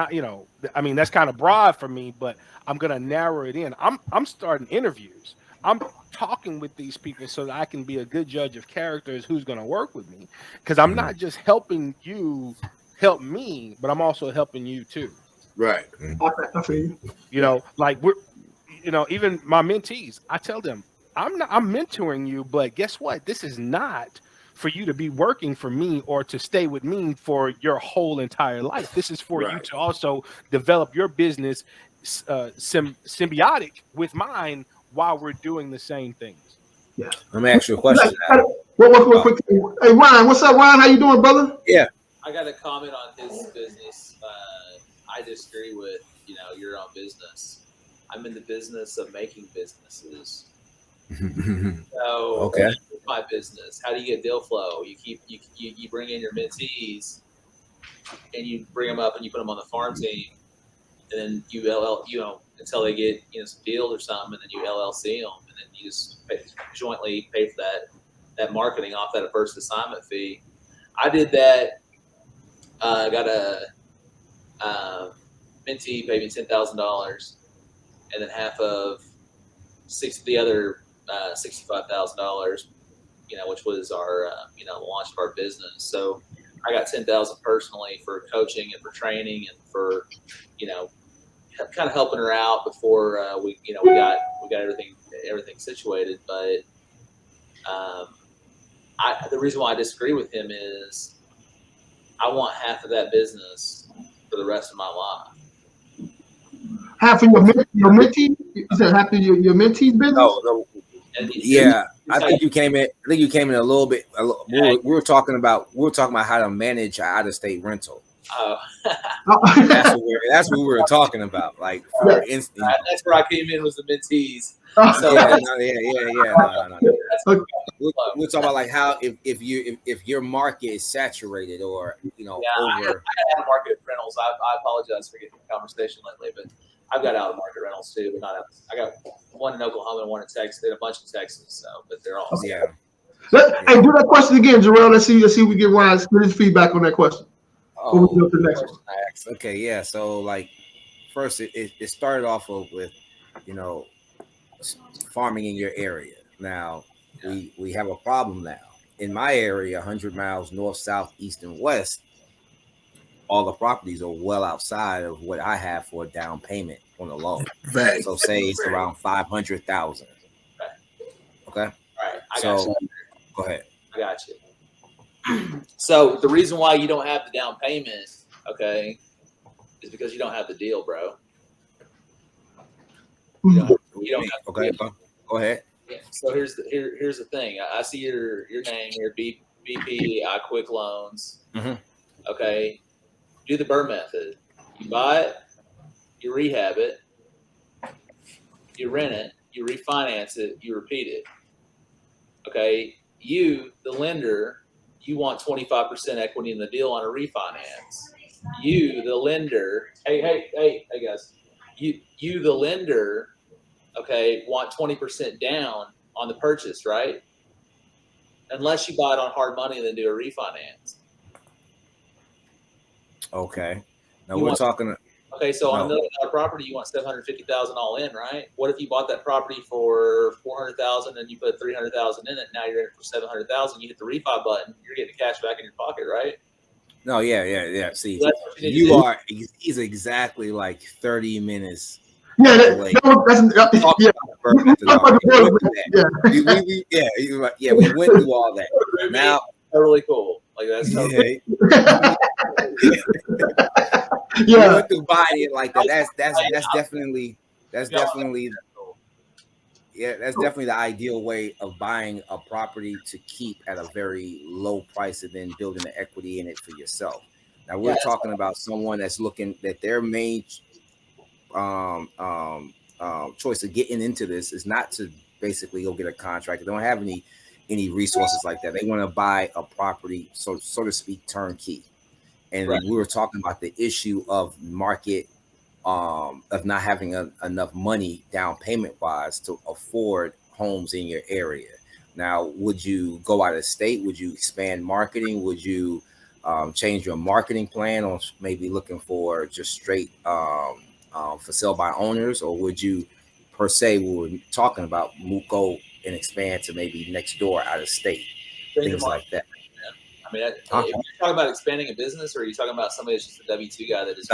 C: I mean, that's kind of broad for me, but I'm gonna narrow it in. I'm starting interviews. I'm talking with these people so that I can be a good judge of characters who's gonna work with me. Because I'm not just helping you help me, but I'm also helping you too.
D: Right.
A: I feel you.
C: Like even my mentees, I tell them I'm mentoring you, but guess what? This is not for you to be working for me or to stay with me for your whole entire life. This is for you to also develop your business symbiotic with mine while we're doing the same things.
A: Yeah.
B: Let me ask you a question.
A: What quick? Hey, Ryan, what's up, Ryan? How you doing, brother?
B: Yeah.
E: I got a comment on his business. I disagree with, your own business. I'm in the business of making businesses. So
B: okay,
E: my business. How do you get deal flow? You bring in your mentees, and you bring them up and you put them on the farm team, and then you until they get some deals or something, and then you LLC them, and then you just jointly pay for that marketing off that first assignment fee. I did that. Got a mentee paid me $10,000, and then half of the other $65,000, which was our launch of our business. So I got $10,000 personally for coaching and for training and for kind of helping her out before we got everything situated. But the reason why I disagree with him is I want half of that business for the rest of my life.
A: half of your mentee? You said half of your mentee's business?
B: No. Yeah, I think you came in. I think you came in a little bit. We were talking about how to manage an out-of-state rental.
E: Oh,
B: that's what we were talking about. Like, for instance,
E: that's where I came in, was the mentees.
B: So no. We're talking about like how if your market is saturated or over.
E: I got out-of-market rentals. I apologize for getting the conversation lately, but I've got out-of-market rentals too, but not out. I got one in Oklahoma and one in Texas, and a bunch in Texas. So, but they're all
A: Hey, do that question again, Jerell. Let's see if we get Ryan's feedback on that question.
B: Oh, we'll go to the next one. Okay, yeah. So like, first it started off with, farming in your area. Now we have a problem now in my area, 100 miles north, south, east, and west. All the properties are well outside of what I have for a down payment on a loan.
D: Right.
B: So say it's around 500,000. Okay.
E: All right.
B: So go ahead.
E: I got you. So the reason why you don't have the down payment, okay, is because you don't have the deal, bro. You don't have the deal.
B: Go ahead.
E: Yeah. So here's the thing. I see your name here, bpiquickloans.
B: Mm-hmm.
E: Okay. Do the Burr method. You buy it, you rehab it, you rent it, you refinance it, you repeat it. Okay. You, the lender, you want 25% equity in the deal on a refinance. You, the lender, hey guys, you, the lender, okay, want 20% down on the purchase, right? Unless you buy it on hard money and then do a refinance.
B: Okay. Now we're talking.
E: Okay, so on $1 million property, you want $750,000 all in, right? What if you bought that property for $400,000 and you put $300,000 in it? Now you're in it for $700,000. You hit the refi button, you're getting the cash back in your pocket, right?
B: No, yeah. See,
E: So
B: he's exactly like 30 minutes.
A: Yeah,
B: we went through all that. Now,
E: totally cool. Like that's
B: we went through buying it like that. That's definitely the ideal way of buying a property to keep at a very low price and then building the equity in it for yourself. Now we're talking about someone that's looking that their main choice of getting into this is not to basically go get a contract. They don't have any resources like that. They want to buy a property, so to speak, turnkey. And we were talking about the issue of market, of not having enough money down payment wise to afford homes in your area. Now, would you go out of state? Would you expand marketing? Would you change your marketing plan, or maybe looking for just straight for sale by owners? Or would you, per se, we were talking about, go and expand to maybe next door out of state, things like that?
E: I mean, if you're talking about expanding a business, or are you talking about somebody that's just a W-2 guy that is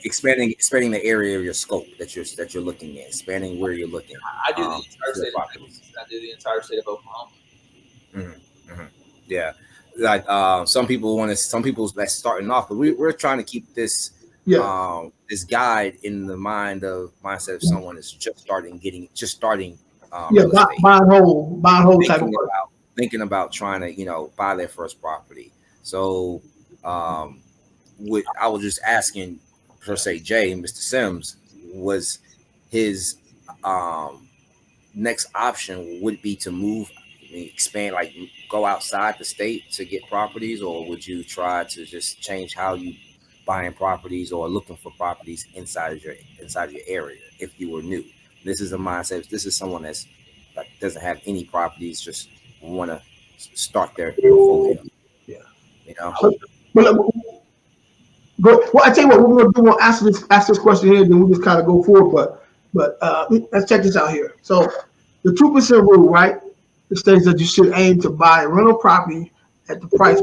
B: expanding the area of your scope that you're looking at, expanding where you're looking.
E: I do the entire state of Texas. I do the entire state of Oklahoma.
B: Mm-hmm. Mm-hmm. Yeah, like some people that's starting off, but we're trying to keep this this guide in the mindset of someone that's just starting. Buy whole type of work. Thinking about trying to, buy their first property. So I was just asking, per se, Mr. Sims, was his next option would be to move, expand, like go outside the state to get properties, or would you try to just change how you buying properties or looking for properties inside of your area if you were new? This is a mindset. This is someone that's like doesn't have any properties, just want to start their portfolio.
A: Well, I tell you what, we're gonna ask this question here, then we just kind of go forward. But let's check this out here. So the 2% rule, right? It states that you should aim to buy a rental property at the price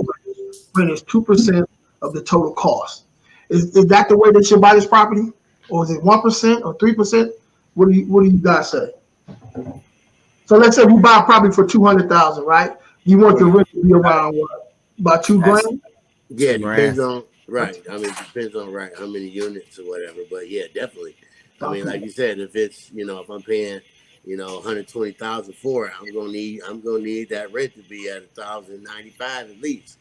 A: when it's 2% of the total cost. Is that the way they should buy this property, or is it 1% or 3%? What do you guys say? So let's say we buy a property for $200,000, right? You want the rent to be around what? About $2,000?
D: Yeah, it depends on right. I mean, it depends on how many units or whatever. But yeah, definitely. I mean, like you said, if it's, if I'm paying, 120,000 for it, I'm gonna need that rent to be at 1,095 at least.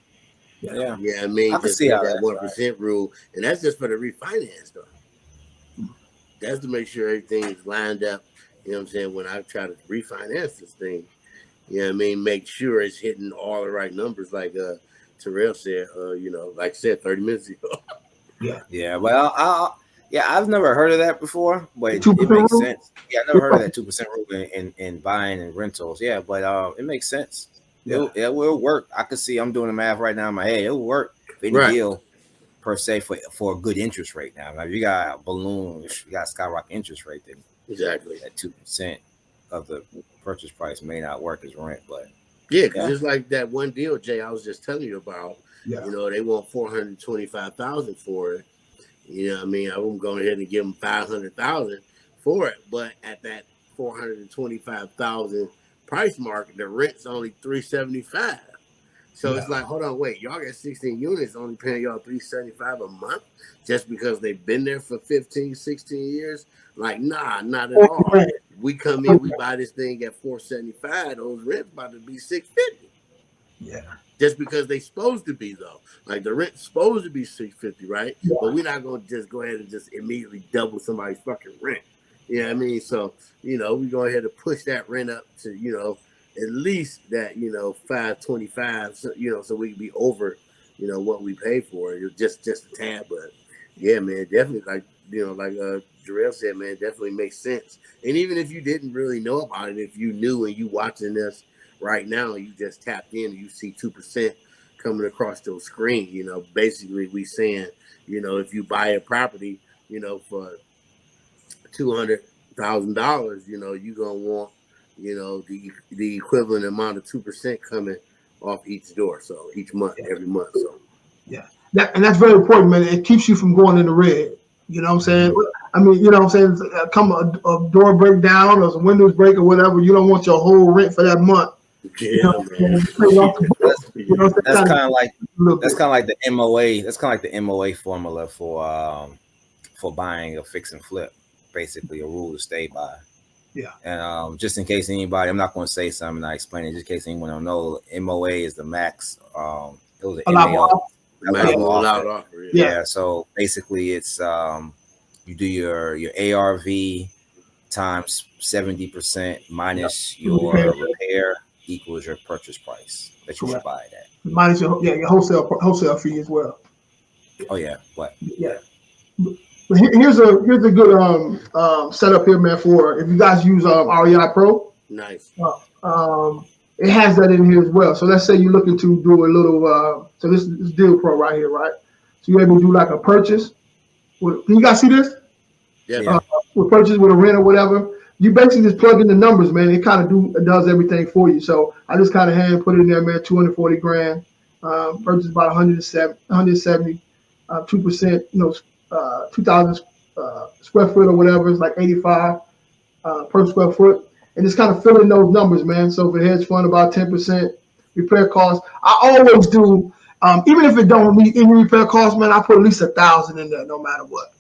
B: Yeah.
D: Yeah, I mean,
B: can
D: just
B: see
D: for
B: how
D: that
B: that's
D: 1% rule, and that's just for the refinance though. That's to make sure everything is lined up. You know what I'm saying? When I try to refinance this thing, make sure it's hitting all the right numbers, like Jerell said. Like I said 30 minutes ago.
B: Yeah. Well, I've never heard of that before, but it makes
A: rule?
B: sense. Yeah, I never heard of that 2% rule in buying and rentals. Yeah, but it makes sense. It will work. I can see I'm doing the math right now in my head. It will work for any deal per se for a good interest rate. Now, if you got a balloon, you got a skyrocket interest rate, then
D: exactly
B: that 2% of the purchase price may not work as rent, but
D: because it's like that one deal, Jay, I was just telling you about.
A: Yeah.
D: They want $425,000 for it. I'm going ahead and give them $500,000 for it, but at that $425,000 price mark, the rent's only $375. So it's like, hold on, wait, y'all got 16 units, only paying y'all $375 a month just because they've been there for 15, 16 years? Like, nah, not at all. We come in, we buy this thing at $475. Those rents about to be $650.
A: Yeah.
D: Just because they supposed to be though, like the rent's supposed to be $650, right? Yeah. But we're not gonna just go ahead and just immediately double somebody's fucking rent. You know what I mean? So we go ahead and push that rent up to at least that $525. So we can be over what we pay for it. Just a tad, but yeah, man, definitely like Jerell said, man, definitely makes sense. And even if you didn't really know about it, if you knew and you watching this right now, you just tapped in and you see 2% coming across your screen. Basically we saying, if you buy a property, for $200,000, you're gonna want, the equivalent amount of 2% coming off each door. So each month, every month. So
A: and that's very important, man. It keeps you from going in the red. You know what I'm saying? I mean, you know what I'm saying? Come a door break down or some windows break or whatever, you don't want your whole rent for that month.
D: Yeah, man.
B: That's kind of like the MOA. That's kind of like the MOA formula for buying a fix and flip. Basically, a rule to stay by.
A: Yeah. And
B: just in case anybody, I'm not going to say something. I explain it just in case anyone don't know. MOA is the max. It was an allowed offer. Yeah. So basically, it's you do your ARV times 70% minus your repair equals your purchase price that you should buy it at.
A: Minus your wholesale fee as well.
B: Oh yeah, what?
A: Yeah. But here's a good setup here, man. For if you guys use REI Pro,
D: nice.
A: It has that in here as well. So let's say you're looking to do a little. So this is Deal Pro right here, right? So you're able to do like a purchase. Can you guys see this?
D: Yeah.
A: With purchase with a rent or whatever. You basically just plug in the numbers, man. It kind of does everything for you. So I just kind of put it in there, man. $240,000. Purchase about 170, 2%. 2,000 square foot or whatever. It's like 85 per square foot, and just kind of fill in those numbers, man. So for the hedge fund, about 10% repair costs. I always do, even if it don't meet any repair costs, man. I put at least 1,000 in there, no matter what.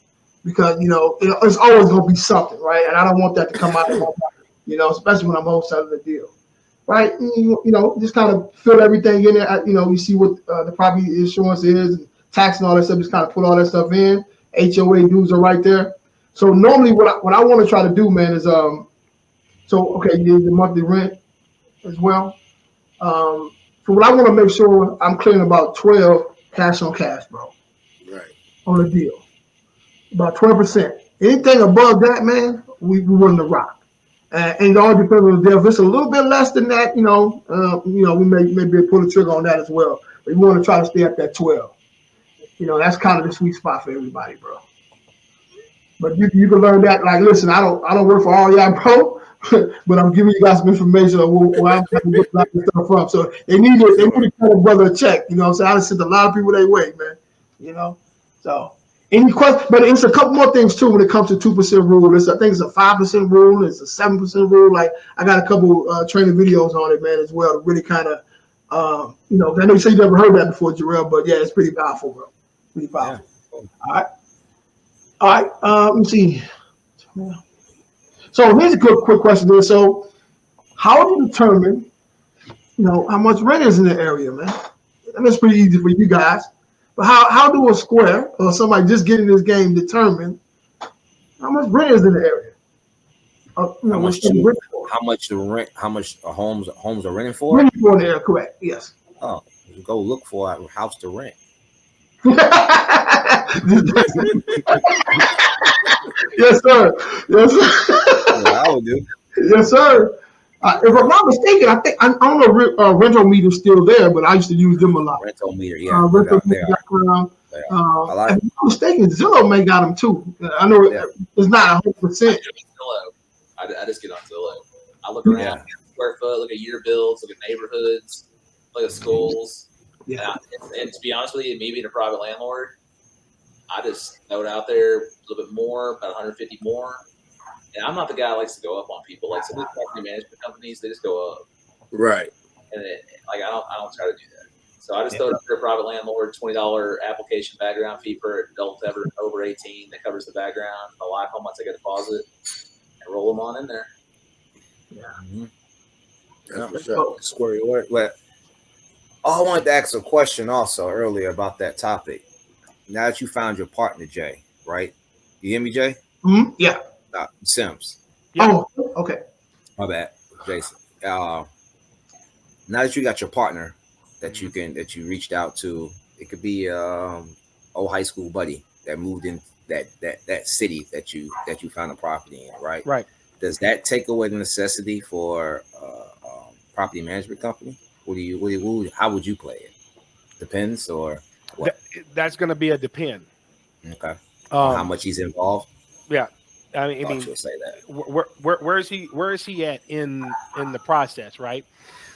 A: Because it's always gonna be something, right? And I don't want that to come out of my pocket, especially when I'm wholesaling the deal, right? Just kind of fill everything in there. You see what the property insurance is, and tax and all that stuff. Just kind of put all that stuff in. HOA dues are right there. So normally, what I want to try to do, man, is you need the monthly rent as well. So what I want to make sure I'm clearing about 12 cash on cash, bro.
D: Right.
A: On the deal. About 12%. Anything above that, man, we run the rock. And it all depends on the deal. If it's a little bit less than that, we may pull the trigger on that as well. But we want to try to stay at that 12. That's kind of the sweet spot for everybody, bro. But you can learn that. Like, listen, I don't work for REI Pro, but I'm giving you guys some information on where I'm trying to get that stuff from. So they need to kind of brother a check. So I sent a lot of people their way, man. So any question? But it's a couple more things too when it comes to 2% rule. I think it's a 5% rule. It's a 7% rule. Like I got a couple training videos on it, man, as well. To really kind of, I know you say you never heard that before, Jerell, but yeah, it's pretty powerful, bro. Pretty powerful. Yeah. All right. Let me see. Yeah. So here's a quick question there. So how do you determine, how much rent is in the area, man? That's pretty easy for you guys. But how do a square or somebody just getting this game determine how much rent is in the area?
B: How much the rent? How much homes are renting for?
A: Renting for the area, correct? Yes.
B: Oh, you go look for a house to rent.
A: Yes, sir. Yes, sir.
B: Yeah, I would do.
A: Yes, sir. If I'm not mistaken, I don't know if Rental Meter's still there, but I used to use them a lot.
B: Rental Meter, yeah.
A: Rentalmeter.com. If I'm not mistaken, Zillow may got them too. I know it's not 100%.
E: I just get on Zillow. I look around, square foot, look at year builds, look at neighborhoods, look at schools. Yeah. And to be honest with you, me being a private landlord, I just throw it out there a little bit more, about 150 more. And I'm not the guy that likes to go up on people. Like some of these property management companies, they just go up.
D: Right.
E: And I don't try to do that. So I just throw it up to a private landlord, $20 application background fee per adult over 18 that covers the background. I like how much I get a deposit and roll them on in there.
B: Yeah. Mm-hmm. Square your work. But I wanted to ask a question also earlier about that topic. Now that you found your partner, Jay, right? You hear me, Jay?
A: Mm-hmm. Yeah.
B: Sims.
A: Yeah. Oh, okay.
B: My bad, Jason. Now that you got your partner that you reached out to, it could be old high school buddy that moved in that city that you found a property in, right?
C: Right.
B: Does that take away the necessity for property management company? How would you play it? Depends, or what?
C: That's going to be a depend.
B: Okay. How much he's involved?
C: Yeah. I mean,
B: say that.
C: Where is he at in the process, right?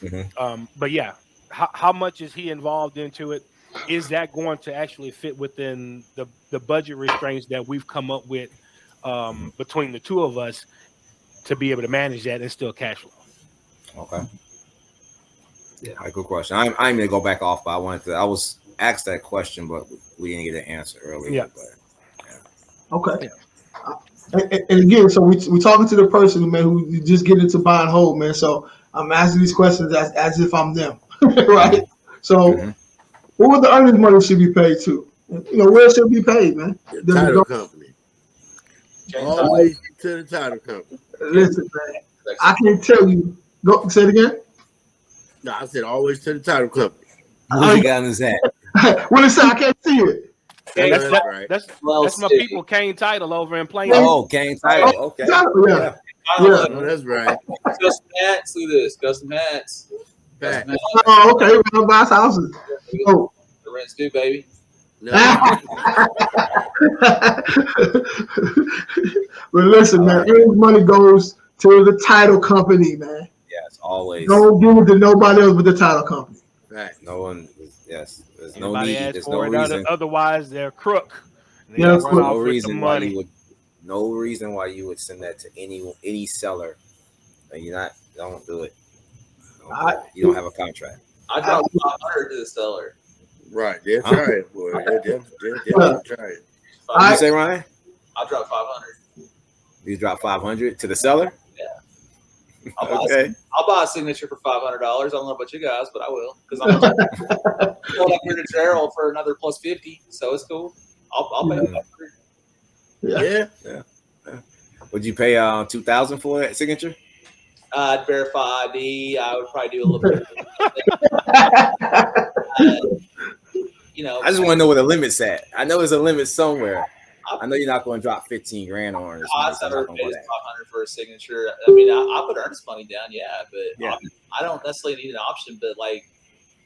B: Mm-hmm.
C: But yeah, how much is he involved into it? Is that going to actually fit within the budget restraints that we've come up with between the two of us to be able to manage that and still cash flow?
B: Okay. Yeah, good question. I'm gonna go back off, but I was asked that question, but we didn't get an answer earlier.
C: Yeah.
B: But yeah.
A: Okay. Yeah. And again, so we talking to the person, man, who just get into buy and hold, man. So I'm asking these questions as if I'm them, right? So, what would the earnings money should be paid to? Where it should be paid, man.
D: The title company. Always to the title company.
A: Listen, man, I can tell you. Go say it again.
D: No, I said always to the title company.
B: What you got in his hat?
A: What is that? I can't see it.
C: That's my people, Kane Title over in Plain.
B: Oh, Kane Title. Okay.
A: Yeah.
D: Oh, that's right.
E: Custom hats. Look at this. Custom hats.
A: Oh, okay. We're gonna buy houses. Oh.
E: The rent's due, baby.
D: No.
A: But listen, man, every money goes to the title company, man.
B: Yes, always.
A: Don't give it to nobody else but the title company.
D: Right.
B: No one. Yes. There's no
C: Anybody
B: need. There's no reason.
C: Otherwise, they're crook.
A: Yes,
B: no reason why you would. No reason why you would send that to any seller. And don't do it. You don't have a contract.
E: I dropped 500 to the seller.
D: Right. They'll try it, boy. They'll try it.
B: What you say, Ryan?
E: I dropped 500.
B: You dropped 500 to the seller?
E: Yeah.
B: I'll
E: buy a signature for $500. I don't know about you guys, but I will, because I'm going up here to Jerell for another plus 50, so it's cool. I'll pay 500.
D: Yeah.
B: Would you pay $2,000 for that signature?
E: I'd verify ID. I would probably do a little bit.
B: I just want to know where the limit's at. I know there's a limit somewhere. I know you're not going to drop $15,000 on it.
E: I've never paid $500 for a signature. I mean, I put earnest money down, but I don't necessarily need an option. But like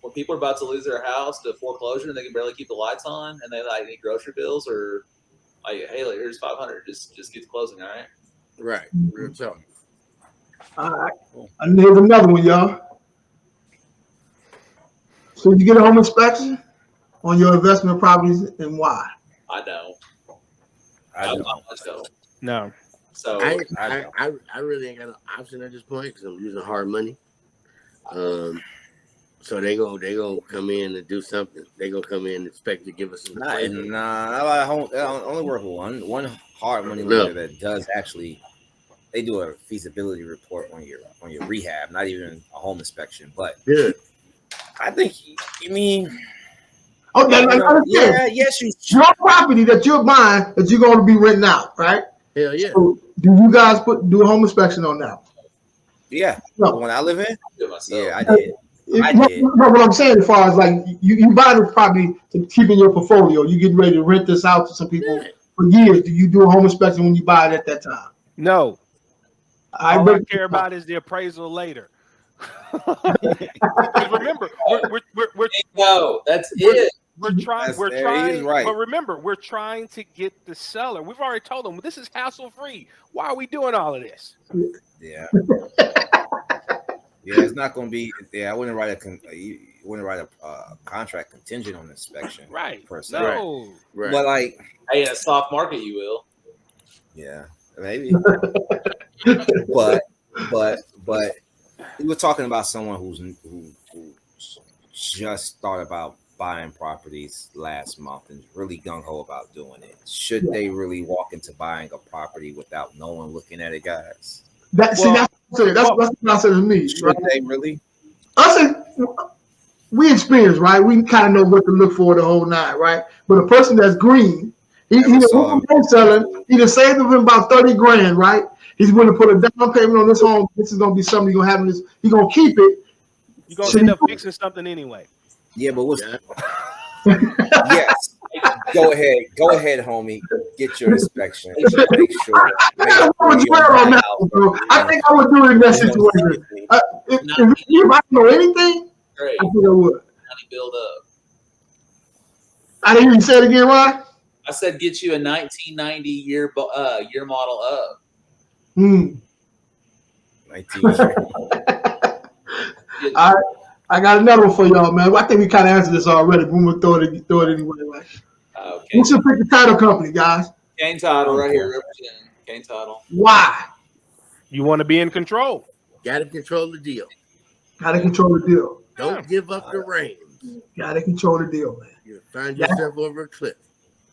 E: when people are about to lose their house to foreclosure and they can barely keep the lights on, and they like need grocery bills, or like, hey, like, here's 500, just get the closing, all right?
D: Right. Real talk.
A: All right. I need another one, y'all. So you get a home inspection on your investment properties, and why?
E: I don't.
C: No.
E: So
D: I really ain't got an option at this point because I'm using Hardmoney. So they gonna come in and do something. They gonna come in and expect to give us some.
B: I only work with one Hardmoney lender that does actually. They do a feasibility report on your rehab, not even a home inspection. But
D: good.
B: I think you mean.
A: Oh, yes, your property that you're buying that you're going to be renting out, right?
D: Hell yeah.
A: So do you guys do a home inspection on that?
B: Yeah.
A: No.
B: The one I live in? Yeah, I
A: did.
B: I did.
A: What I'm saying as far as like you buy the property to keep in your portfolio, you getting ready to rent this out to some people for years. Do you do a home inspection when you buy it at that time?
C: No. All I care about is the appraisal later. Remember, we're
E: no, that's it.
C: We're trying,
B: right.
C: But remember, we're trying to get the seller. We've already told them this is hassle free. Why are we doing all of this?
B: Yeah. Yeah, it's not going to be. Yeah, I wouldn't write a contract contingent on inspection,
C: right?
B: Per se.
C: No,
B: right. But like,
E: hey, in a soft market, you will.
B: Yeah, maybe. but we were talking about someone who just thought about buying properties last month and really gung ho about doing it. Should they really walk into buying a property without no one looking at it, guys?
A: That's what I said to me.
B: Should they really?
A: I said we experience, right? We kind of know what to look for the whole night, right? But a person that's green, he selling. He just saved him about 30 grand, right? He's going to put a down payment on this home. This is going to be something you're going to have in this. He's going to keep it.
C: You're going to end up fixing something anyway.
B: Yeah, but what's yes. Go ahead, homie. Get your inspection. Make sure.
A: I think I would do it in that situation. If I don't know anything,
E: great.
A: I think I would.
E: Money build up.
A: I didn't even say it again, Ryan.
E: I said get you a 1990 year model up.
B: 19.
A: I got another one for y'all, man. I think we kind of answered this already, but we're going to throw it anyway. Like,
E: okay.
A: We should pick the title company, guys.
E: Kane Title right here representing Kane Title.
A: Why?
C: You want to be in control.
D: Got to control the deal.
A: Got to control the deal.
D: Don't give up the reins.
A: Got to control the deal, man.
D: You find yourself over a cliff.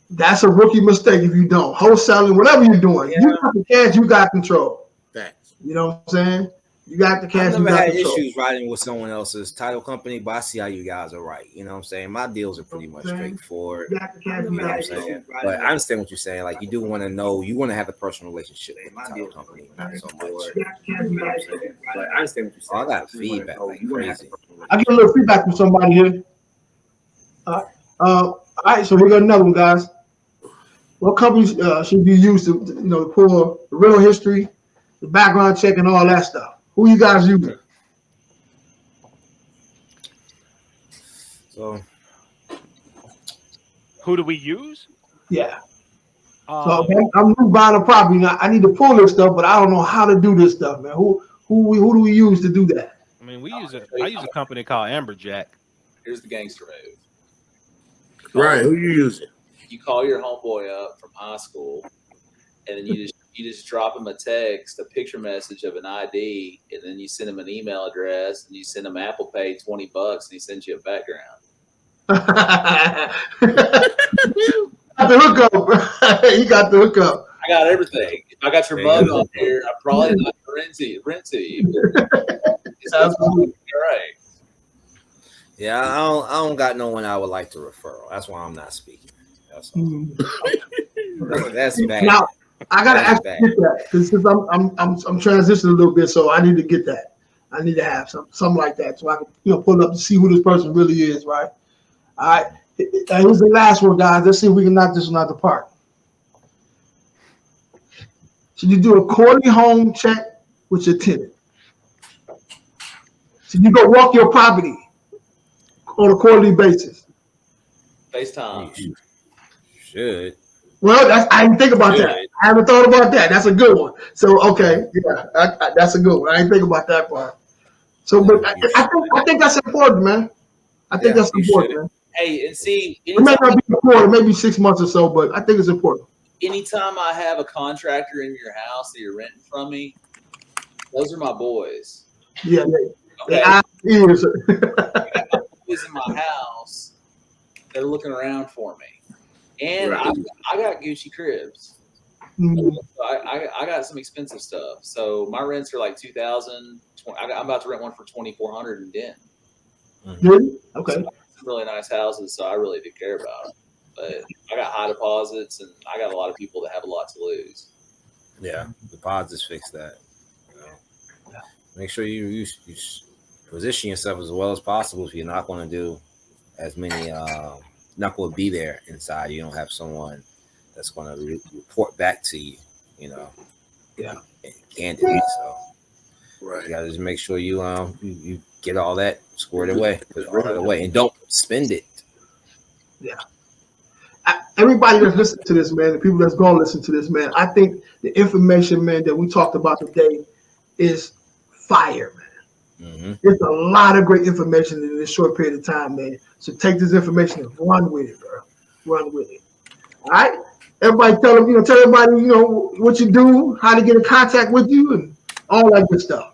A: That's a rookie mistake if you don't. Wholesaling, whatever you're doing, you got the cash, you got control.
D: Facts.
A: You know what I'm saying? You got the cash.
B: I've never had issues riding with someone else's title company, but I see how you guys are right. You know what I'm saying? My deals are pretty much straightforward. You know what I'm saying? But I understand what you're saying. Like, you do want to know, you want to have a personal relationship with the title company, not so much. But I understand what you're saying. I got feedback like crazy.
A: I get a little feedback from somebody here. All right, so we got another one, guys. What companies should be used to, pull the rental history, the background check, and all that stuff? Who you guys using?
B: So,
C: who do we use?
A: Yeah. So I'm new buying a property now. I need to pull this stuff, but I don't know how to do this stuff, man. Who do we use to do that?
C: I mean, I use a company called Amberjack.
E: Here's the gangster move.
D: Right, who you using?
E: You call your homeboy up from high school, and then you just drop him a text, a picture message of an ID, and then you send him an email address, and you send him Apple Pay $20, and he sends you a background.
A: The hookup. You got the hookup.
E: I got everything. If I got your mug on here, I'm probably not rent to you. It sounds right.
B: Yeah, I don't got no one I would like to refer. That's why I'm not speaking. That's all. That's bad.
A: Now, I gotta actually get that because I'm transitioning a little bit, so I need to get that. I need to have something like that so I can pull up to see who this person really is, right? All right. Here's the last one, guys. Let's see if we can knock this one out the park. Should you do a quarterly home check with your tenant? Should you go walk your property on a quarterly basis?
E: FaceTime.
B: Should.
A: Well, I didn't think about that. I haven't thought about that. That's a good one. So, okay, yeah, that's a good one. I didn't think about that part. So, but I think that's important, man. I think that's important, man.
E: Hey, and see,
A: it may not be a quarter, maybe 6 months or so, but I think it's important.
E: Anytime I have a contractor in your house that you're renting from me, those are my boys.
A: Yeah.
E: Okay.
A: eyes, ears.
E: Who's in my house? They're looking around for me, and
D: Right.
E: I got Gucci cribs.
A: Mhm.
E: So I got some expensive stuff. So my rents are like $2,000. I'm about to rent one for $2,400 in Denton.
A: Good. Okay.
E: So some really nice houses, so I really do care about them. But I got high deposits, and I got a lot of people that have a lot to lose.
B: Yeah, deposits fix that. You know? Make sure you position yourself as well as possible if you're not going to do as many. Not going to be there inside. You don't have someone that's going to report back to you. You know.
A: Yeah.
B: Candidly, so
D: Right.
B: you got to just make sure you you get all that squared away, put all that away, and don't spend it.
A: Yeah. Everybody that's listening to this, man, the people that's going to listen to this, man, I think the information, man, that we talked about today is fire, man.
B: Mm-hmm.
A: There's a lot of great information in this short period of time, man. So take this information and run with it, bro. Run with it. All right? Everybody tell everybody, what you do, how to get in contact with you, and all that good stuff.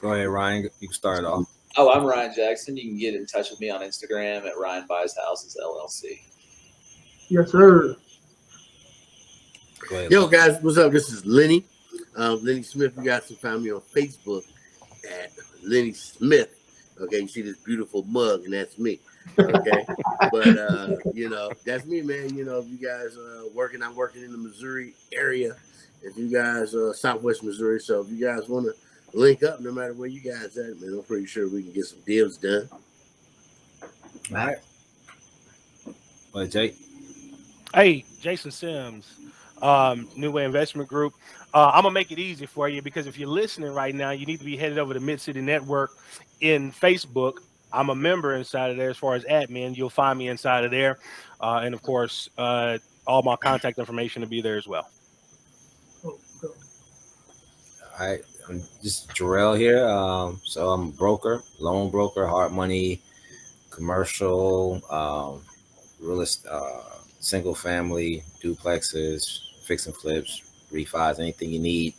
B: Go ahead, Ryan. You can start off.
E: Oh, I'm Ryan Jackson. You can get in touch with me on Instagram at Ryan Buys Houses LLC.
A: Yes, sir.
B: Go ahead.
D: Yo, guys, what's up? This is Lenny. Lenny Smith. You guys can find me on Facebook at Lenny Smith. Okay, you see this beautiful mug, and that's me. Okay, but that's me, man. If you guys working, I'm working in the Missouri area. If you guys Southwest Missouri, so if you guys want to link up, no matter where you guys at, man, I'm pretty sure we can get some deals done.
B: All right. Well, Jake.
C: Hey, Jason Sims, New Way Investment Group. I'm gonna make it easy for you because if you're listening right now, you need to be headed over to Mid City Network in Facebook. I'm a member inside of there as far as admin. You'll find me inside of there, and of course, all my contact information will be there as well.
B: All right, I'm just Jerell here. So I'm a broker, loan broker, Hardmoney, commercial, real estate, single family, duplexes, fix and flips, refis, anything you need.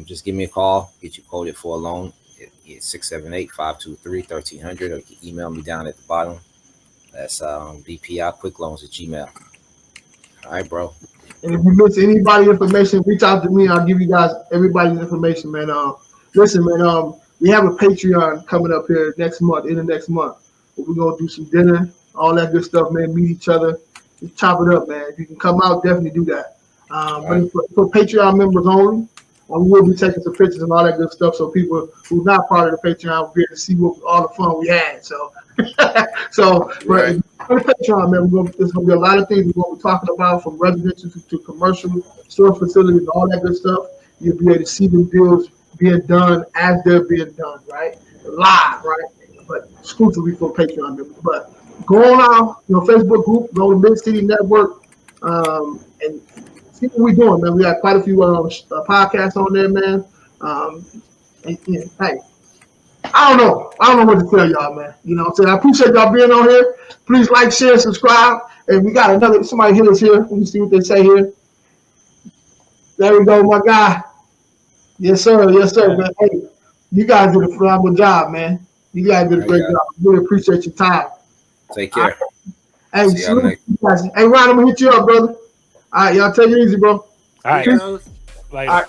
B: Just give me a call, get you quoted for a loan. It's 678-523-1300, or you can email me down at the bottom. That's bpiquickloans at Gmail. All right, bro.
A: And if you miss anybody's information, reach out to me. I'll give you guys everybody's information, man. Listen, man. We have a Patreon coming up here next month, in the next month. We're gonna do some dinner, all that good stuff, man. Meet each other, just chop it up, man. If you can come out, definitely do that. But for Patreon members only, we will be taking some pictures and all that good stuff, so people who's not part of the Patreon will be able to see all the fun we had. So,
D: Right.
A: for the Patreon, man, there's gonna be a lot of things we're gonna be talking about, from residential to commercial, storage facilities, and all that good stuff. You'll be able to see the deals being done as they're being done, right? Live, right? But exclusively for Patreon members. But go on our Facebook group, go to Mid City Network, and see what we're doing, man. We got quite a few podcasts on there, man. And hey, I don't know what to tell y'all, man. You know what I'm saying? I appreciate y'all being on here. Please like, share, subscribe. And we got somebody hit us here. Let me see what they say here. There we go, my guy. Yes, sir. Yes, sir, man. Hey, you guys did a phenomenal job, man. You guys did a great job. Really appreciate your time.
B: Take care.
A: Hey, salute you guys. Hey, Ron, I'm gonna hit you up, brother. All right, y'all take it easy, bro.
C: All right.
D: Cheers.
C: Later.
A: All right.